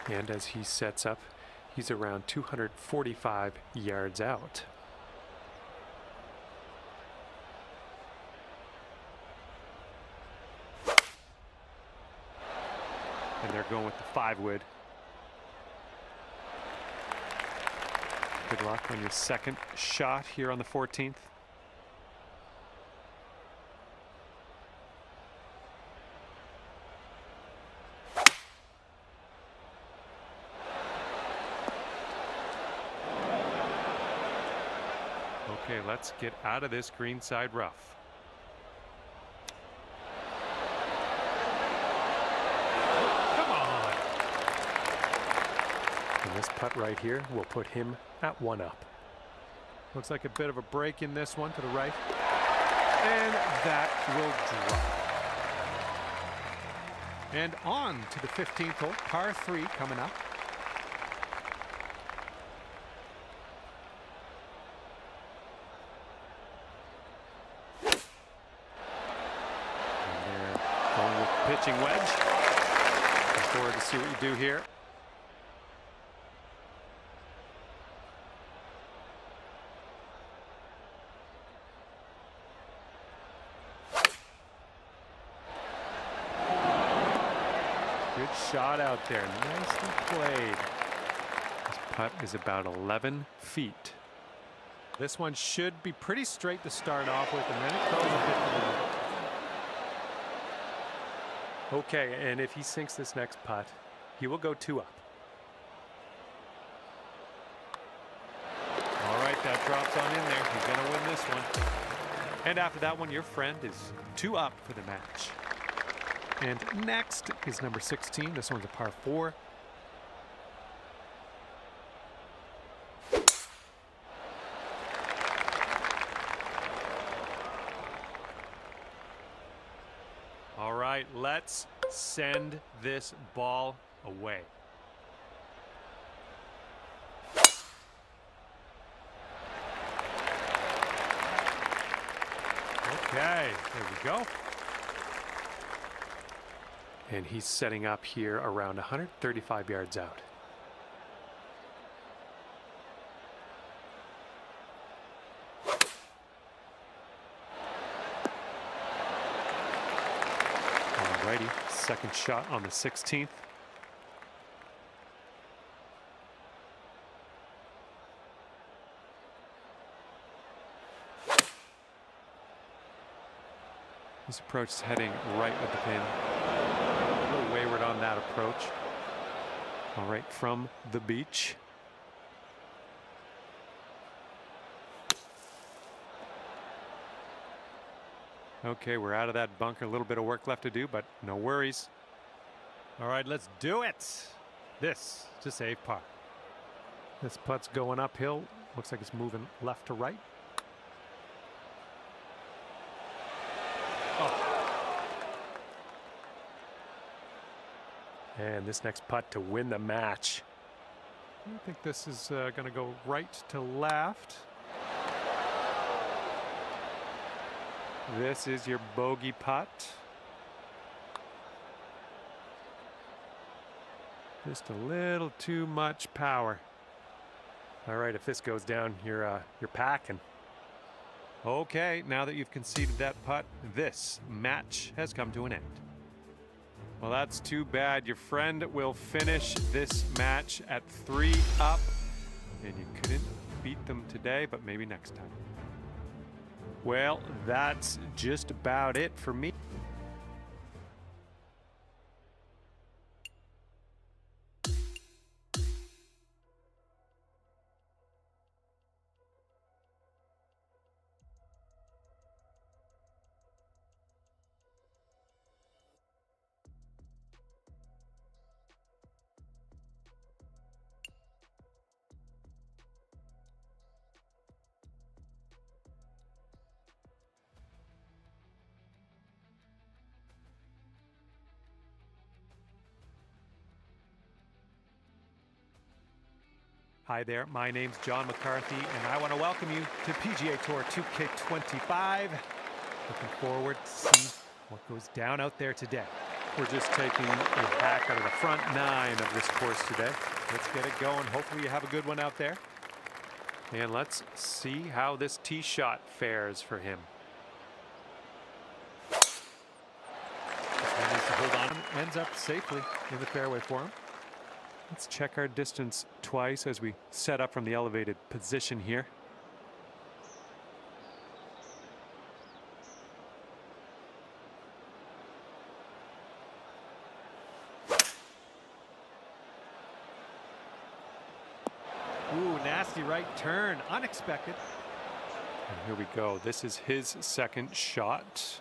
And as he sets up, he's around 245 yards out. And they're going with the 5-wood. Good luck on your second shot here on the 14th. Okay, let's get out of this greenside rough. This putt right here will put him at 1 up. Looks like a bit of a break in this one to the right. And that will drop. And on to the 15th hole, par 3 coming up. And they're going with pitching wedge. forward to see what you do here. Good shot out there. Nicely played. This putt is about 11 feet. This one should be pretty straight to start off with, and then it goes a bit to the right. Okay, and if he sinks this next putt, he will go 2 up. All right, that drops on in there. He's going to win this one. And after that one, your friend is 2 up for the match. And next is number 16. This one's a par 4. All right, let's send this ball away. Okay, there we go. And he's setting up here around 135 yards out. Alrighty, second shot on the 16th. This approach is heading right at the pin. A little wayward on that approach. All right, from the beach. Okay, we're out of that bunker. A little bit of work left to do, but no worries. All right, let's do it. This to save par. This putt's going uphill. Looks like it's moving left to right. Oh. And this next putt to win the match. I think this is going to go right to left. This is your bogey putt. Just a little too much power. All right, if this goes down, you're packing. Okay, now that you've conceded that putt, this match has come to an end. Well, that's too bad. Your friend will finish this match at 3 up, and you couldn't beat them today, but maybe next time. Well, that's just about it for me. Hi there, my name's John McCarthy, and I want to welcome you to PGA Tour 2K25. Looking forward to see what goes down out there today. We're just taking a hack out of the front 9 of this course today. Let's get it going. Hopefully you have a good one out there. And let's see how this tee shot fares for him. This one needs to hold on. Ends up safely in the fairway for him. Let's check our distance twice as we set up from the elevated position here. Ooh, nasty right turn, unexpected. And here we go. This is his second shot.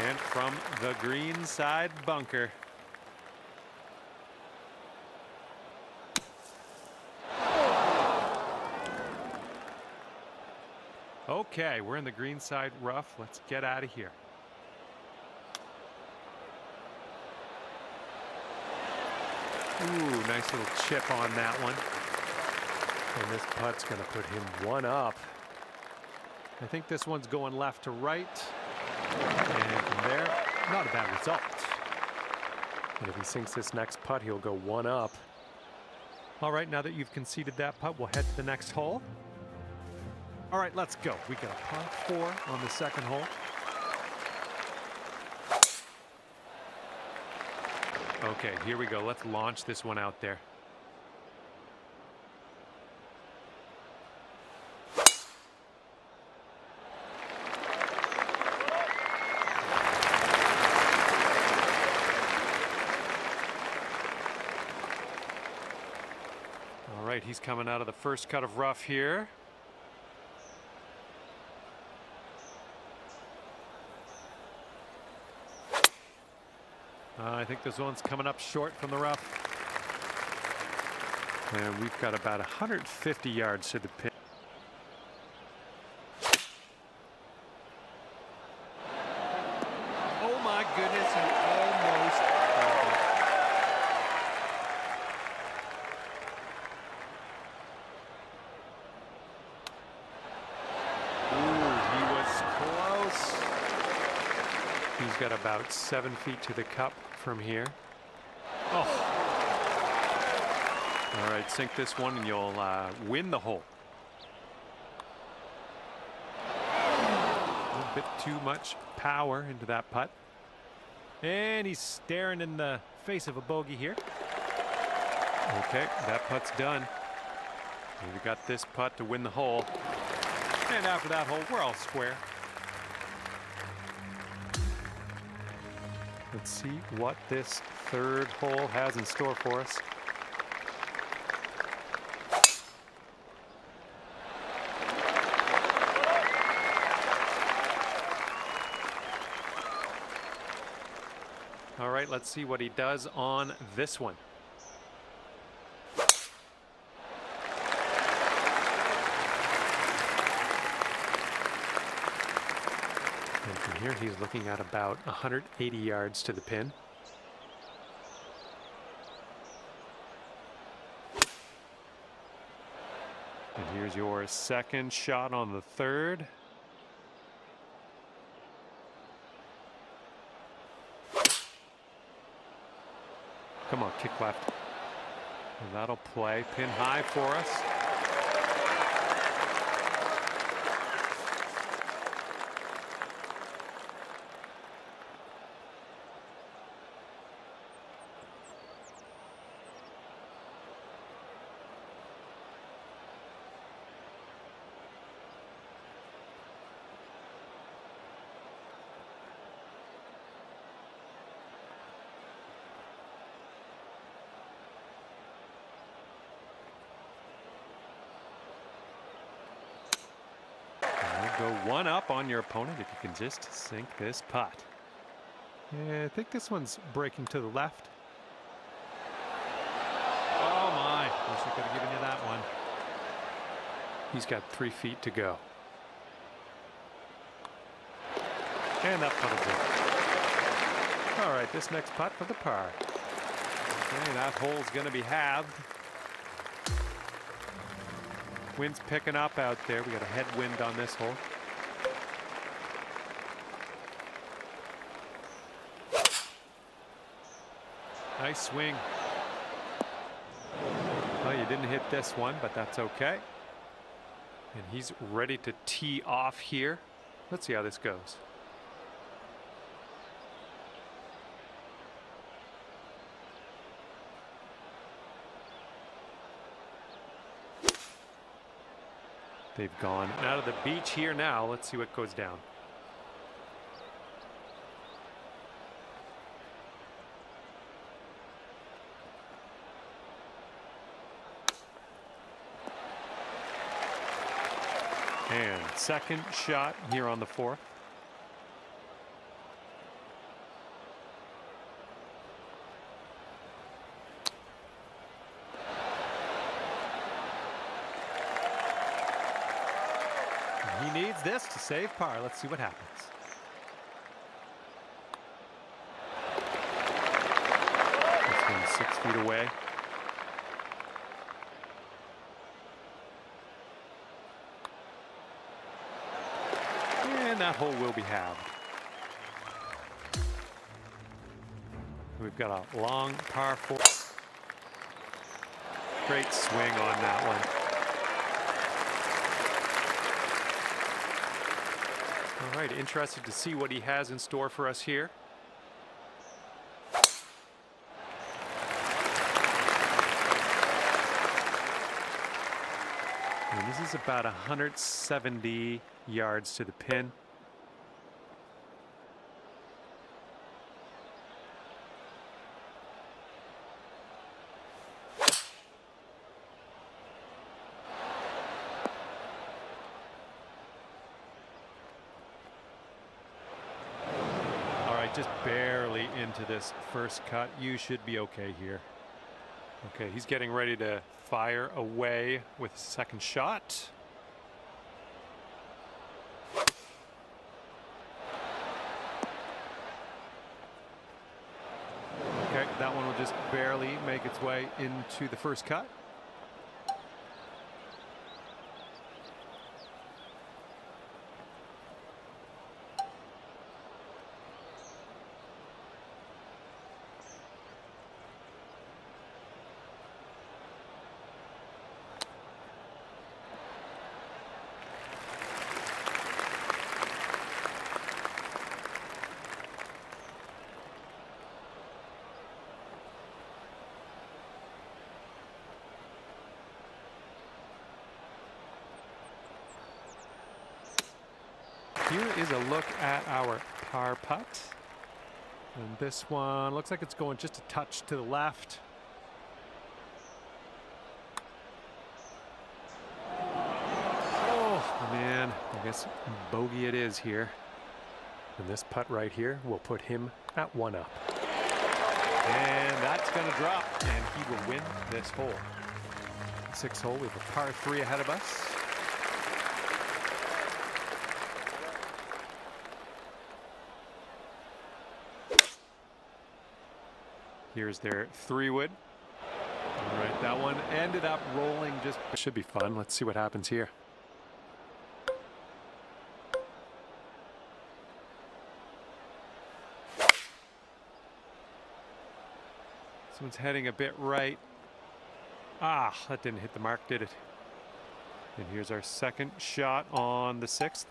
And from the green side bunker. Okay, we're in the green side rough. Let's get out of here. Ooh, nice little chip on that one. And this putt's going to put him one up. I think this one's going left to right. And from there, not a bad result. And if he sinks this next putt, he'll go one up. All right, now that you've conceded that putt, we'll head to the next hole. All right, let's go. We got a par 4 on the second hole. Okay, here we go. Let's launch this one out there. All right, he's coming out of the first cut of rough here. I think this one's coming up short from the rough. And we've got about 150 yards to the pin. Oh my goodness, he almost Ooh, he was close. He's got about 7 feet to the cup from here. Oh. All right, sink this one and you'll win the hole. A little bit too much power into that putt. And he's staring in the face of a bogey here. Okay, that putt's done. We've got this putt to win the hole. And after that hole, we're all square. Let's see what this third hole has in store for us. All right, let's see what he does on this one. And from here, he's looking at about 180 yards to the pin. And here's your second shot on the third. Come on, kick left. And that'll play pin high for us. Go one up on your opponent if you can just sink this putt. Yeah, I think this one's breaking to the left. Oh my, wish I could have given you that one. He's got 3 feet to go. And that putt is in. All right, this next putt for the par. Okay, that hole's going to be halved. Wind's picking up out there. We got a headwind on this hole. Nice swing. Well, you didn't hit this one, but that's okay. And he's ready to tee off here. Let's see how this goes. They've gone out of the beach here now. Let's see what goes down. And second shot here on the fourth. He needs this to save par. Let's see what happens. This one's 6 feet away. that hole will be halved. We've got a long par 4. Great swing on that one. All right, interested to see what he has in store for us here. And this is about 170 yards to the pin. Just barely into this first cut. You should be okay here. Okay, he's getting ready to fire away with his second shot. Okay, that one will just barely make its way into the first cut. Here is a look at our par putt. And this one looks like it's going just a touch to the left. Oh, man. I guess bogey it is here. And this putt right here will put him at 1 up. And that's going to drop, and he will win this hole. 6th hole, we have a par 3 ahead of us. Here's their 3-wood. All right, that one ended up rolling just. It should be fun. Let's see what happens here. This one's heading a bit right. Ah, that didn't hit the mark, did it? And here's our second shot on the 6th.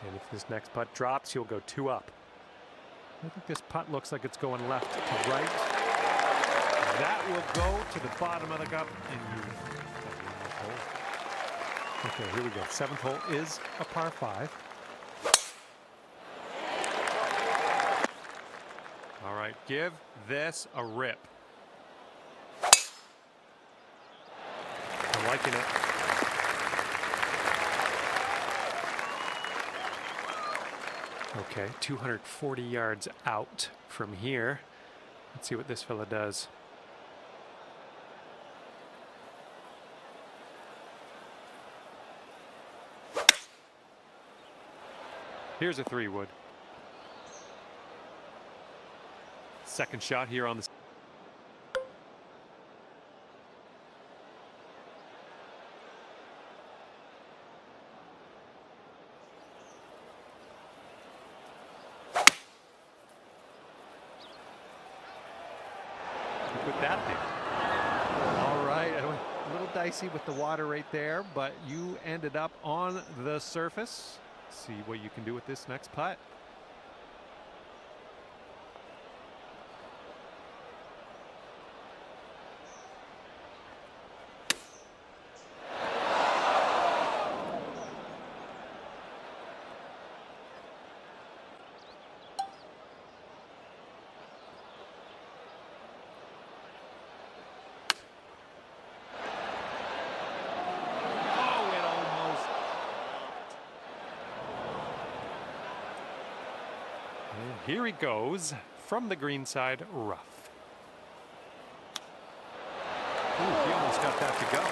And if this next putt drops, he'll go 2 up. I think this putt looks like it's going left to right. That will go to the bottom of the cup. And you. Okay, here we go. 7th hole is a par 5. All right, give this a rip. I'm liking it. Okay, 240 yards out from here. Let's see what this fella does. Here's a 3-wood. Second shot here on the. With that there. All right, a little dicey with the water right there, but you ended up on the surface. See what you can do with this next putt. Here he goes from the green side rough. Ooh, he almost got that to go.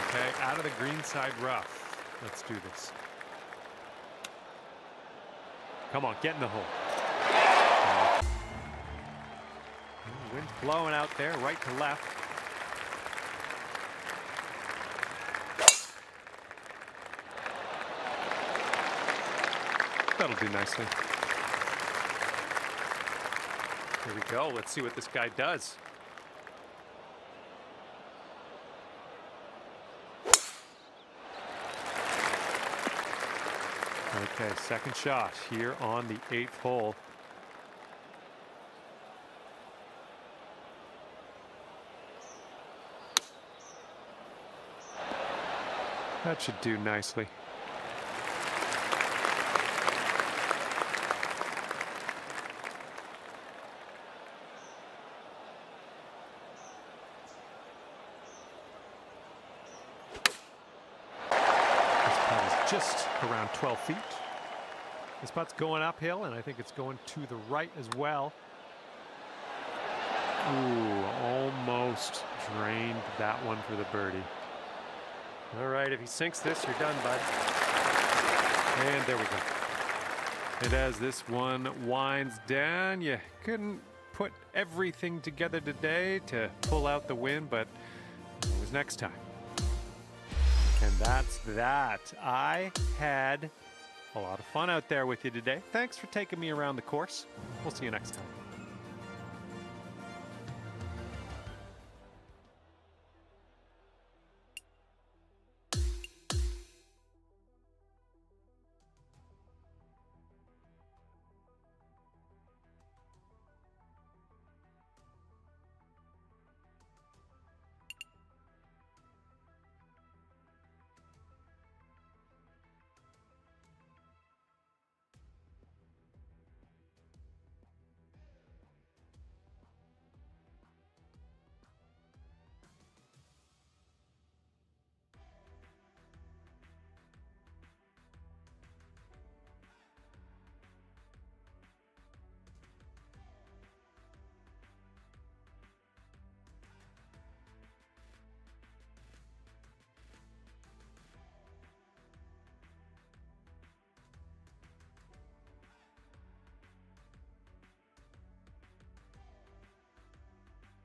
Okay, out of the green side rough. Let's do this. Come on, get in the hole. Wind's blowing out there, right to left. That'll do nicely. Here we go. Let's see what this guy does. Okay, second shot here on the 8th hole. That should do nicely. Just around 12 feet. This putt's going uphill, and I think it's going to the right as well. Ooh, almost drained that one for the birdie. All right, if he sinks this, you're done, bud. And there we go. And as this one winds down, you couldn't put everything together today to pull out the win, but it was next time. And that's that. I had a lot of fun out there with you today. Thanks for taking me around the course. We'll see you next time.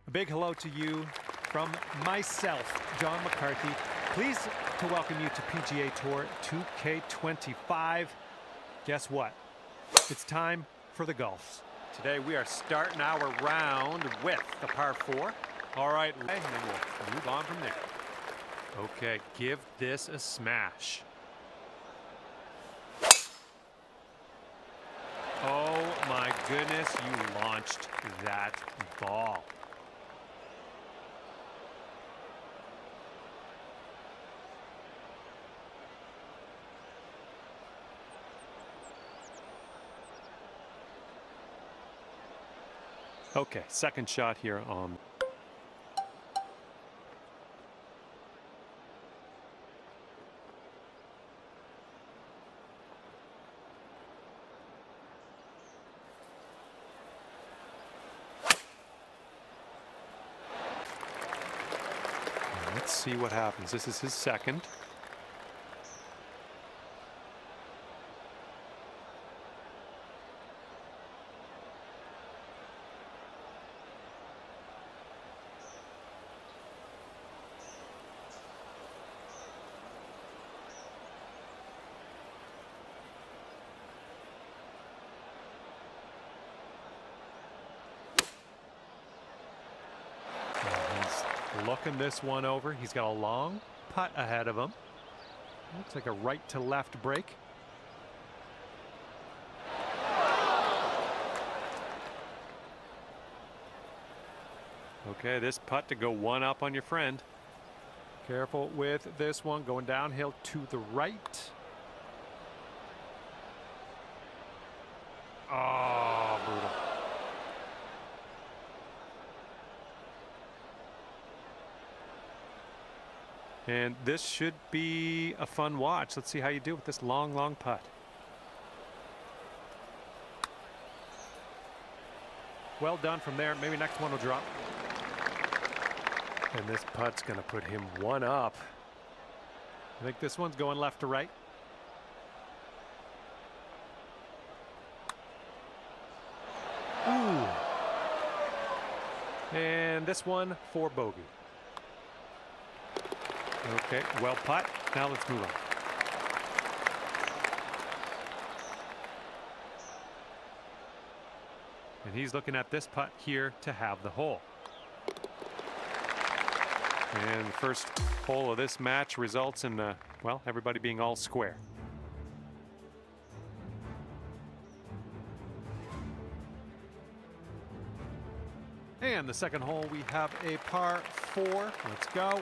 A big hello to you from myself, John McCarthy. Pleased to welcome you to PGA Tour 2K25. Guess what? It's time for the golfs. Today we are starting our round with the par 4. All right, and then we'll move on from there. Okay, give this a smash. Oh my goodness, you launched that ball. Okay, second shot here on. Let's see what happens. This is his second. Looking this one over. He's got a long putt ahead of him. Looks like a right to left break. Okay, this putt to go one up on your friend. Careful with this one going downhill to the right. Oh, brutal. And this should be a fun watch. Let's see how you do with this long, long putt. Well done from there. Maybe next one will drop. And this putt's going to put him one up. I think this one's going left to right. Ooh. And this one for bogey. Okay, well putt. Now let's move on. And he's looking at this putt here to have the hole. And the first hole of this match results in, well, everybody being all square. And the second hole, we have a par 4. Let's go.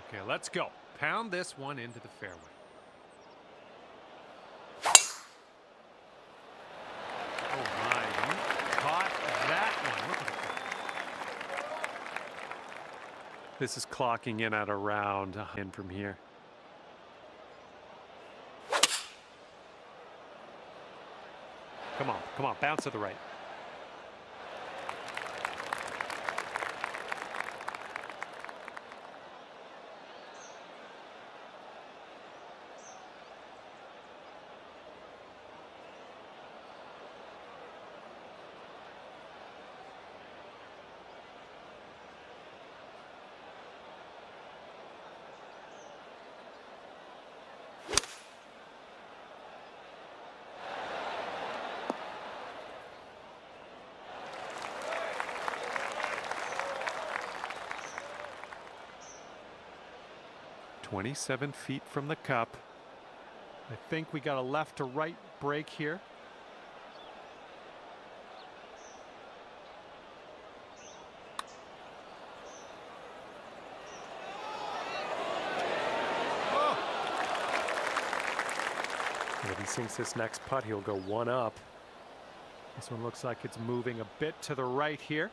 Okay, let's go. Pound this one into the fairway. Oh my, you caught that one. Look at that. This is clocking in at around in from here. Come on, bounce to the right. "27 feet from the cup." I think we got a left to right break here. Oh. If he sinks this next putt, he'll go one up. This one looks like it's moving a bit to the right here.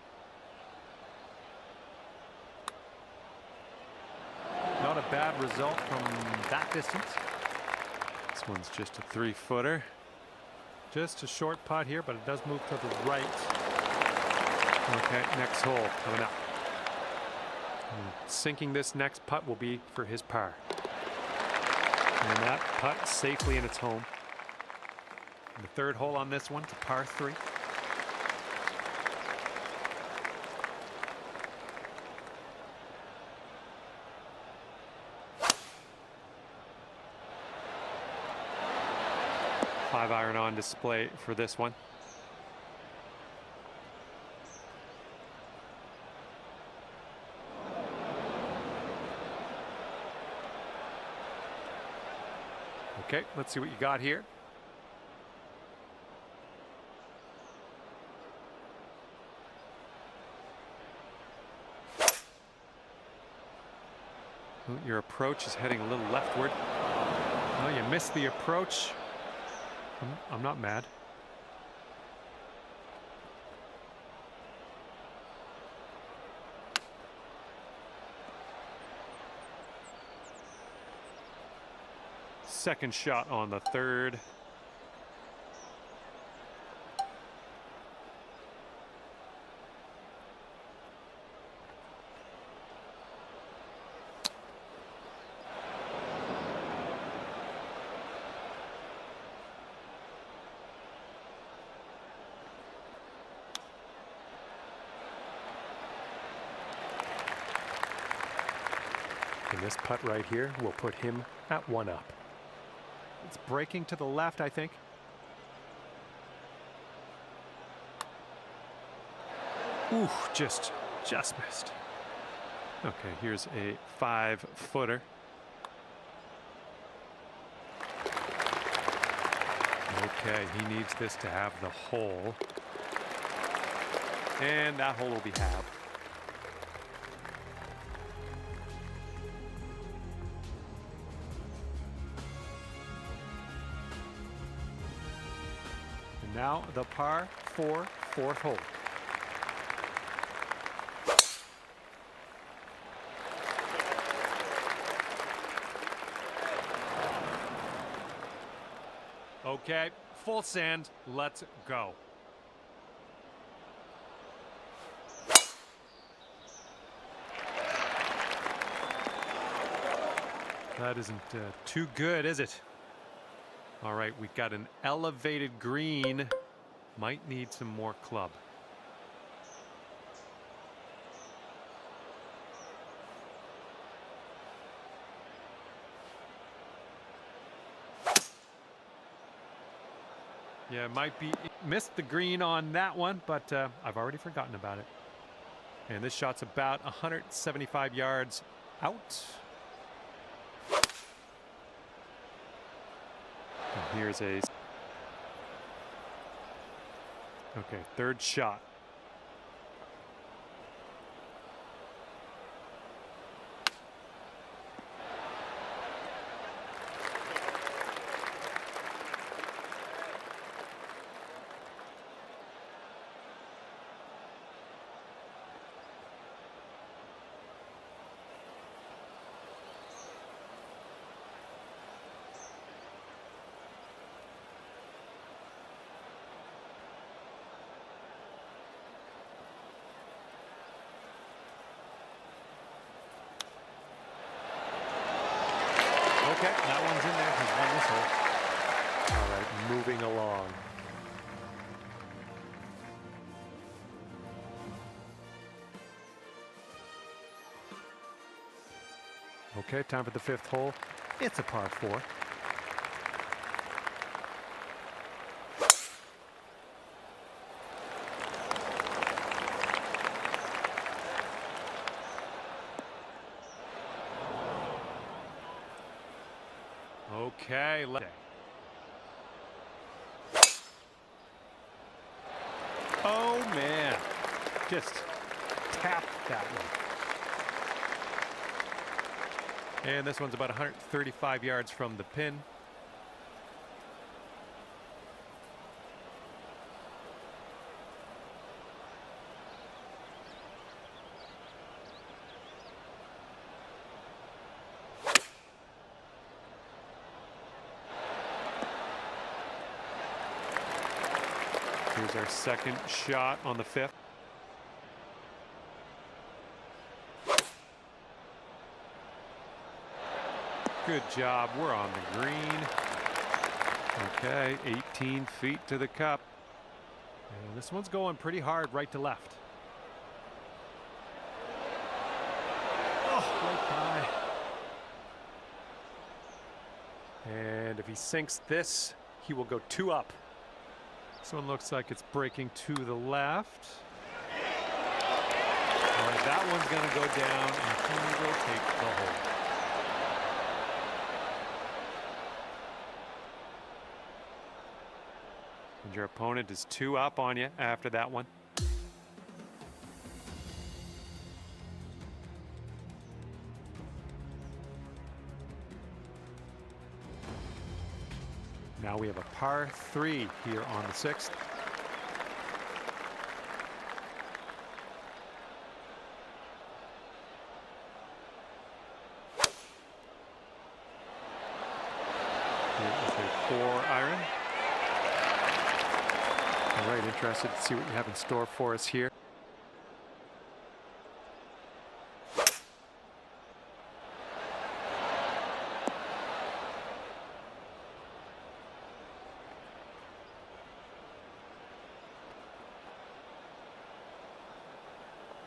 Not a bad result from that distance. This one's just a 3-footer. Just a short putt here, but it does move to the right. Okay, next hole coming up. And sinking this next putt will be for his par. And that putt safely in its home. And the third hole on this one, it's a par 3. Five-iron on display for this one. Okay, let's see what you got here. Well, your approach is heading a little leftward. Oh, you missed the approach. I'm not mad. Second shot on the third. And this putt right here will put him at one up. It's breaking to the left, I think. Ooh, just missed. Okay, here's a 5-footer. Okay, he needs this to have the hole. And that hole will be halved. And now the par 4 fourth hole. Okay, full send. Let's go. That isn't too good, is it? All right, we've got an elevated green. Might need some more club. Yeah, might be missed the green on that one, but I've already forgotten about it. And this shot's about 175 yards out. And here's a... Okay, third shot. Okay, that one's in there. He's won this hole. All right, moving along. Okay, time for the fifth hole. It's a par 4. Okay, oh man, just tapped that one. And this one's about 135 yards from the pin. Here's our second shot on the 5th. Good job. We're on the green. Okay, 18 feet to the cup. And this one's going pretty hard right to left. Oh, right by. And if he sinks this, he will go 2 up. This one looks like it's breaking to the left. All right, that one's going to go down, and he will take the hole. And your opponent is 2 up on you after that one. Now we have a par 3 here on the 6th. Here is a 4 iron. All right, interested to see what you have in store for us here.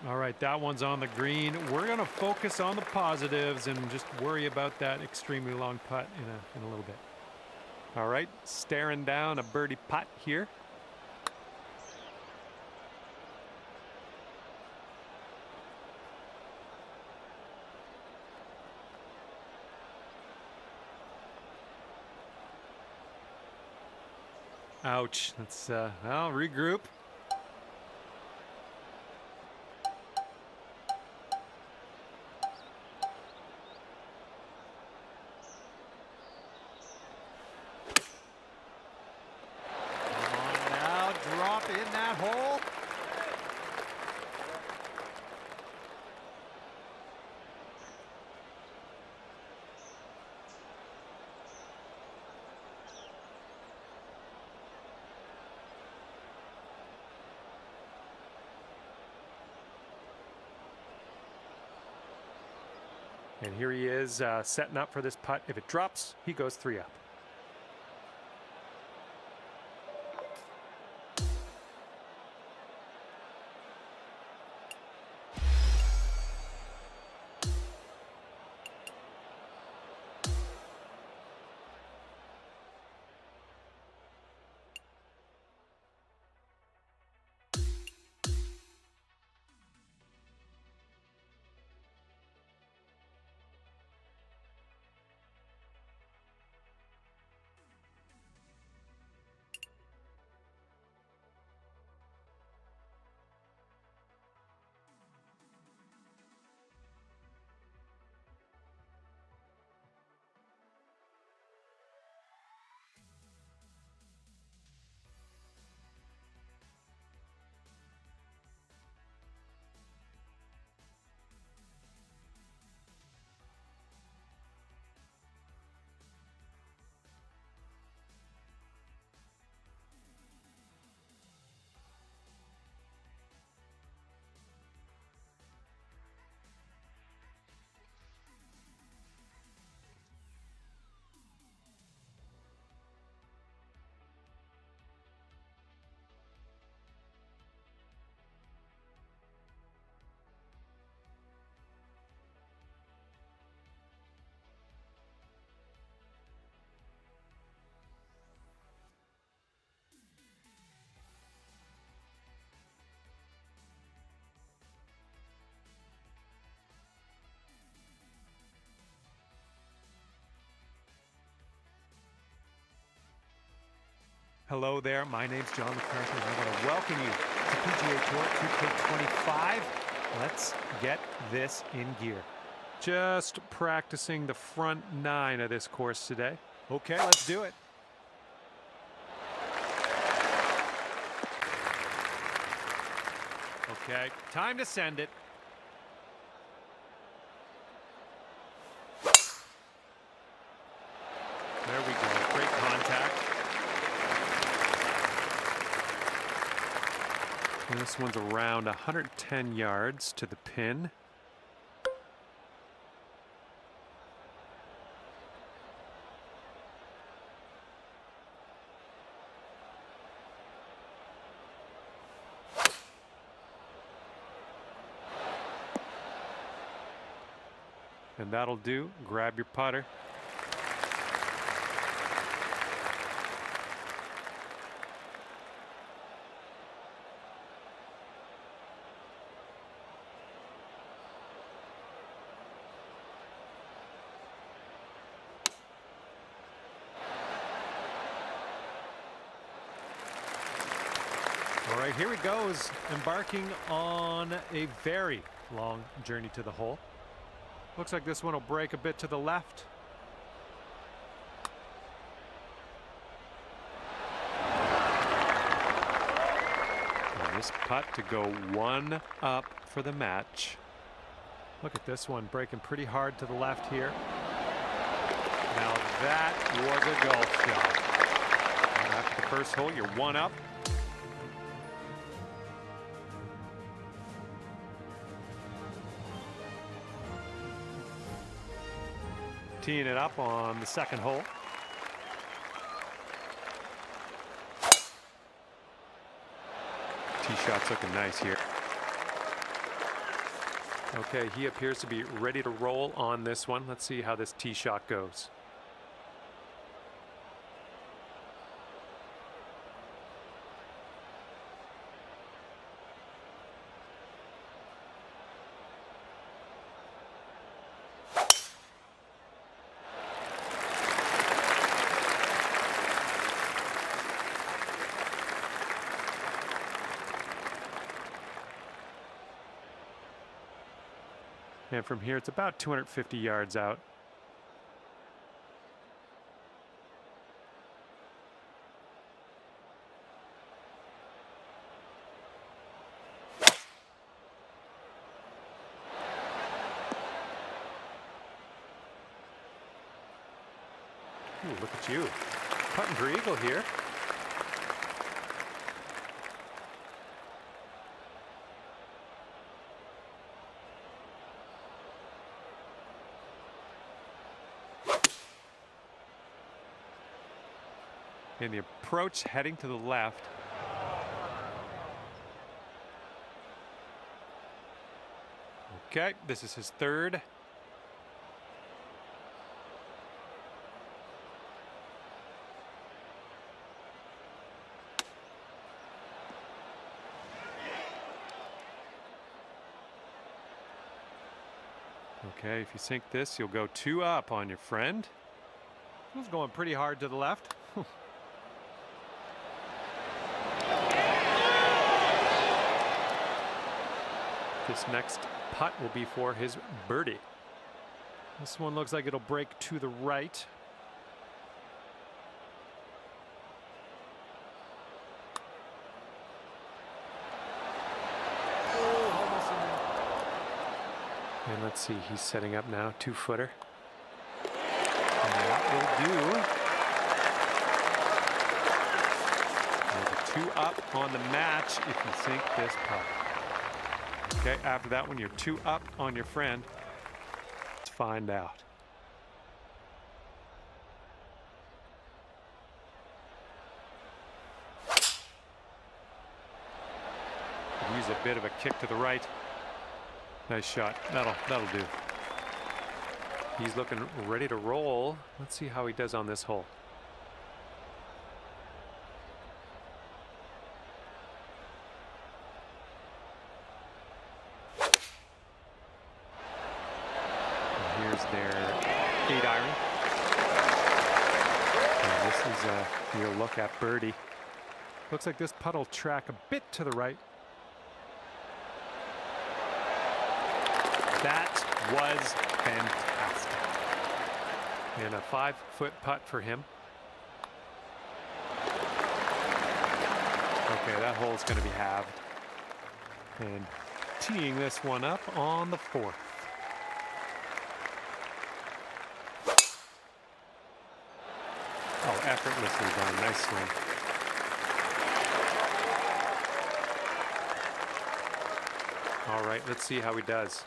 All right, that one's on the green. We're going to focus on the positives and just worry about that extremely long putt in a little bit. All right, staring down a birdie putt here. Ouch. Let's well, regroup. In that hole. And here he is setting up for this putt. If it drops, he goes 3 up. Hello there, my name's John McCarthy, and I want to welcome you to PGA Tour 2K25. Let's get this in gear. Just practicing the front 9 of this course today. Okay, let's do it. Okay, time to send it. There we go, great contact. And this one's around 110 yards to the pin. And that'll do. Grab your putter. All right, here he goes, embarking on a very long journey to the hole. Looks like this one will break a bit to the left. And this putt to go 1 up for the match. Look at this one breaking pretty hard to the left here. Now that was a golf shot. And after the first hole, you're 1 up. Teeing it up on the second hole. Tee shot's looking nice here. Okay, he appears to be ready to roll on this one. Let's see how this tee shot goes. And from here, it's about 250 yards out. Ooh, look at you. Putting for eagle here. And the approach heading to the left. Okay, this is his third. Okay, if you sink this, you'll go 2 up on your friend. He was going pretty hard to the left. This next putt will be for his birdie. This one looks like it'll break to the right. And let's see, he's setting up now, 2-footer. And that will do. There's a 2 up on the match if you sink this putt. Okay, after that one, you're 2 up on your friend. Let's find out. Use a bit of a kick to the right. Nice shot. That'll do. He's looking ready to roll. Let's see how he does on this hole. And here's their 8-iron. And this is your look at birdie. Looks like this putt will track a bit to the right. That was fantastic. And a 5-foot putt for him. Okay, that hole's going to be halved. And teeing this one up on the 4th. Oh, effortlessly done. Nice swing. All right, let's see how he does.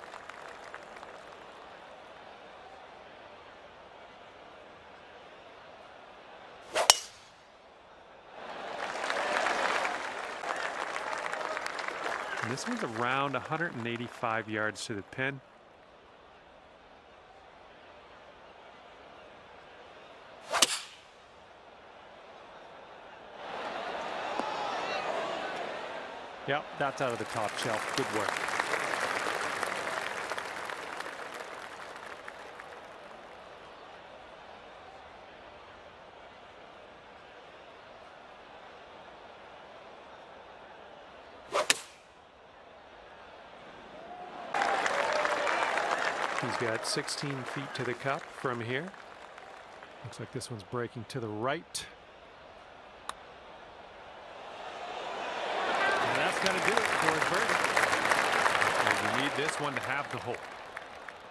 And this one's around 185 yards to the pin. Yep, that's out of the top shelf. Good work. He's got 16 feet to the cup from here. Looks like this one's breaking to the right. And that's going to do it for his birdie. And you need this one to have the hole.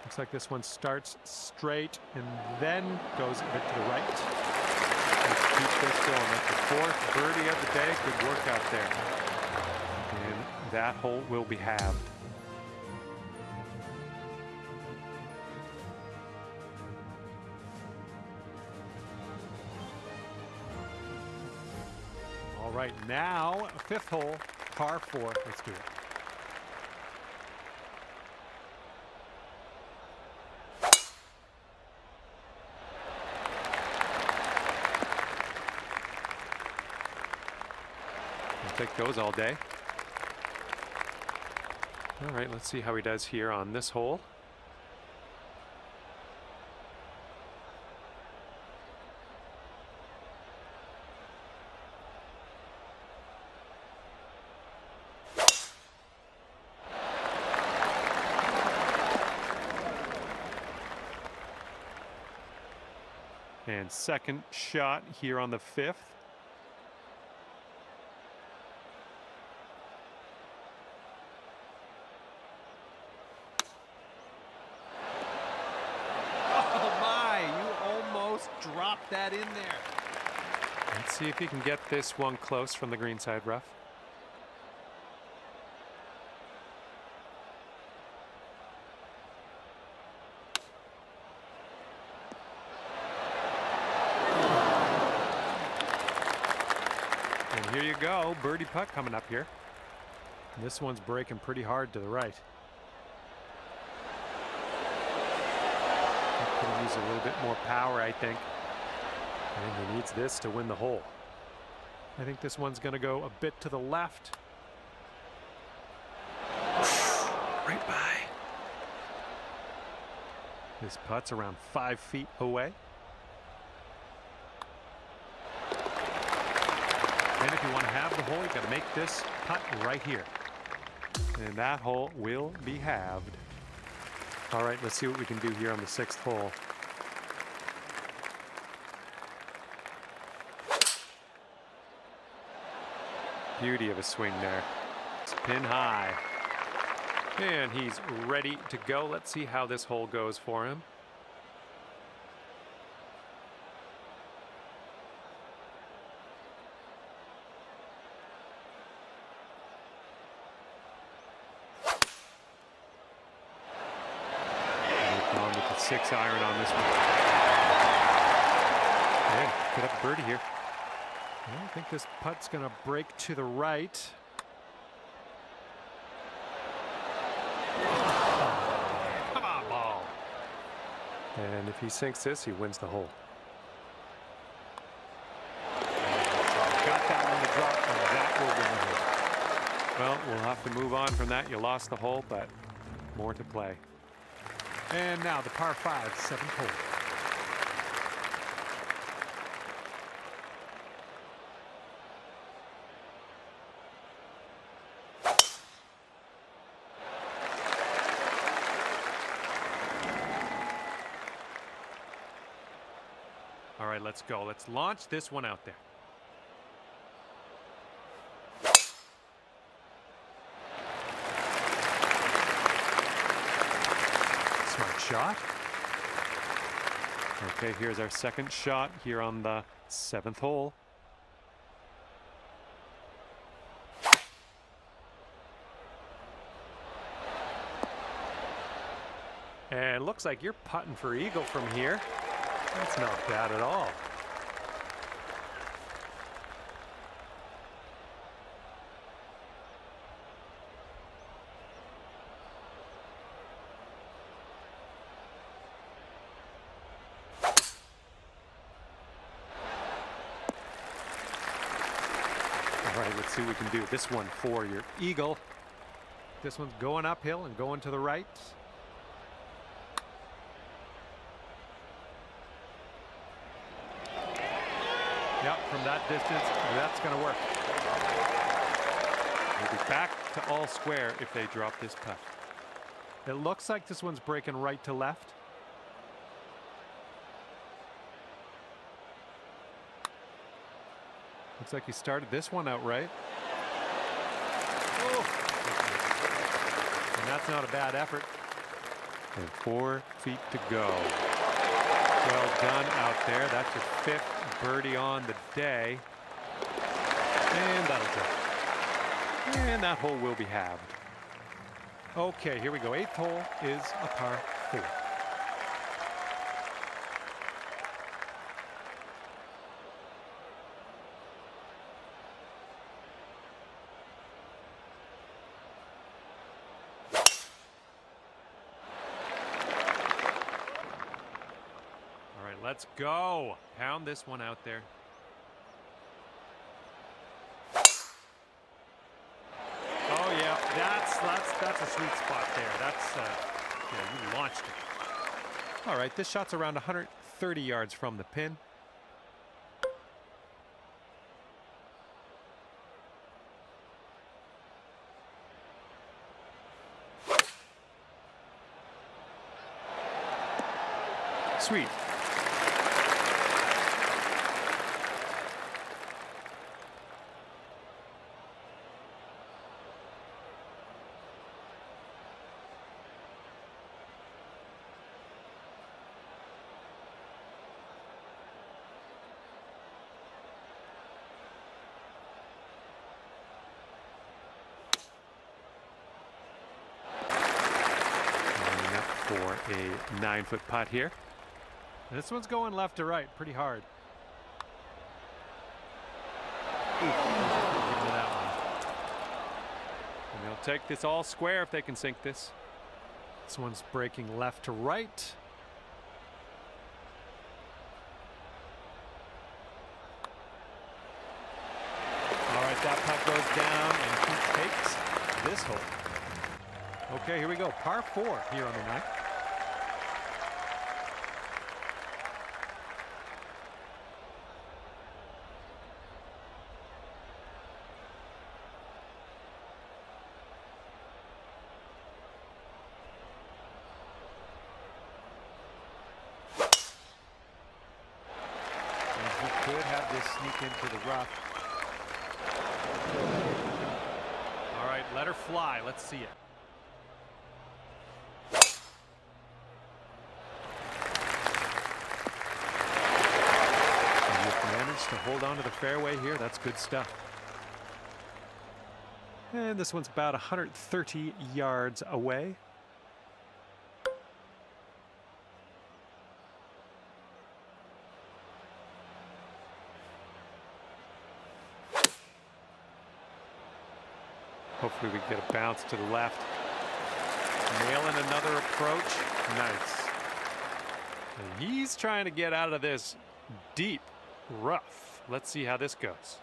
Looks like this one starts straight and then goes a bit to the right. Let's keep this going. That's the 4th birdie of the day. Good work out there. And that hole will be halved. All right, now 5th hole, par 4. Let's do it. I'll take those all day. All right, let's see how he does here on this hole. And second shot here on the 5th. Oh my, you almost dropped that in there. Let's see if he can get this one close from the greenside rough. Here you go, birdie putt coming up here. And this one's breaking pretty hard to the right. Could use a little bit more power, I think. And he needs this to win the hole. I think this one's going to go a bit to the left. Right by. This putt's around 5 feet away. And if you want to have the hole, you got to make this putt right here. And that hole will be halved. All right, let's see what we can do here on the 6th hole. Beauty of a swing there. It's pin high. And he's ready to go. Let's see how this hole goes for him. On with the 6-iron on this one. And put up a birdie here. I think this putt's going to break to the right. Come on, ball. And if he sinks this, he wins the hole. Got that one to drop, and that will win the hole. Well, we'll have to move on from that. You lost the hole, but more to play. And now the par 5, 7th hole. All right, let's go. Let's launch this one out there. Smart shot. Okay, here's our second shot here on the 7th hole. And looks like you're putting for eagle from here. That's not bad at all. All right, let's see what we can do. This one for your Eagle. This one's going uphill and going to the right. Yep, from that distance, that's going to work. We'll be back to all square if they drop this putt. It looks like this one's breaking right to left. Looks like he started this one out right. Oh. And that's not a bad effort. And 4 feet to go. Well done out there. That's your 5th birdie on the day. And that'll do. And that hole will be halved. Okay, here we go. 8th hole is a par 4. All right, let's go. Pound this one out there. Oh yeah, that's a sweet spot there. That's yeah, you launched it. All right, this shot's around 130 yards from the pin. Sweet. Lining up for a 9-foot putt here. This one's going left to right pretty hard. Ooh. take this all square if they can sink this. This one's breaking left to right. All right, that putt goes down, and he takes this hole. Okay, here we go. Par 4 here on the night. And he could have this sneak into the rough. All right, let her fly. Let's see it. And you've managed to hold on to the fairway here. That's good stuff. And this one's about 130 yards away. Hopefully we get a bounce to the left. Nailing another approach. Nice. And he's trying to get out of this deep rough. Let's see how this goes.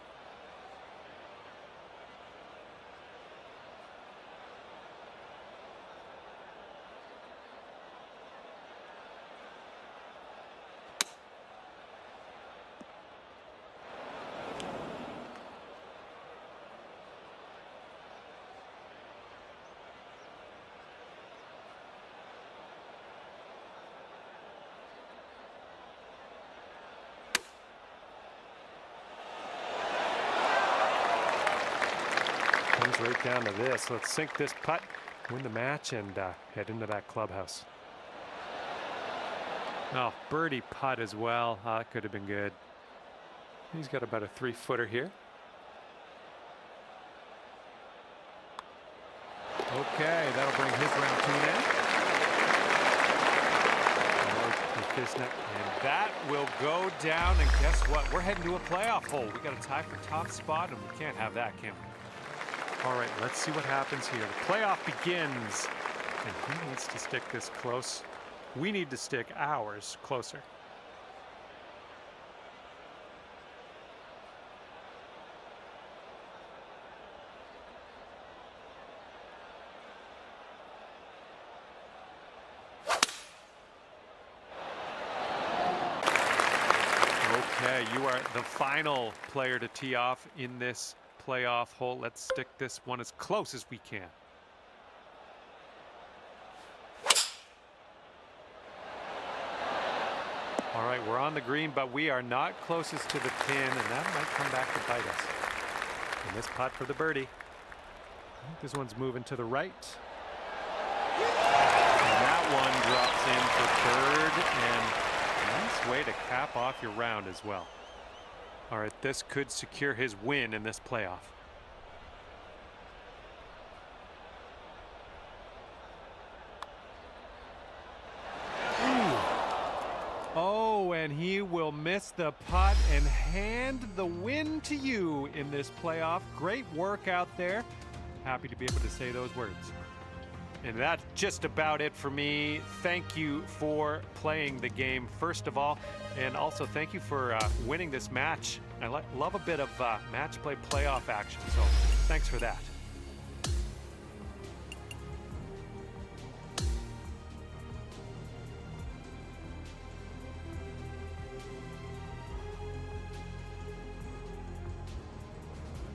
Comes right down to this. Let's sink this putt, win the match, and head into that clubhouse. Oh, birdie putt as well. That could have been good. He's got about a 3-footer here. Okay, that'll bring his round to an end. And that will go down, and guess what? We're heading to a playoff hole. We got a tie for top spot, and we can't have that, can we? All right, let's see what happens here. The playoff begins, and he needs to stick this close. We need to stick ours closer. Okay, you are the final player to tee off in this playoff hole. Let's stick this one as close as we can. All right, we're on the green, but we are not closest to the pin, and that might come back to bite us. And this putt for the birdie. I think this one's moving to the right. And that one drops in for third, and a nice way to cap off your round as well. All right, this could secure his win in this playoff. Ooh. Oh, and he will miss the putt and hand the win to you in this playoff. Great work out there. Happy to be able to say those words. And that's just about it for me. Thank you for playing the game, first of all. And also thank you for winning this match. I love a bit of match play playoff action, so thanks for that.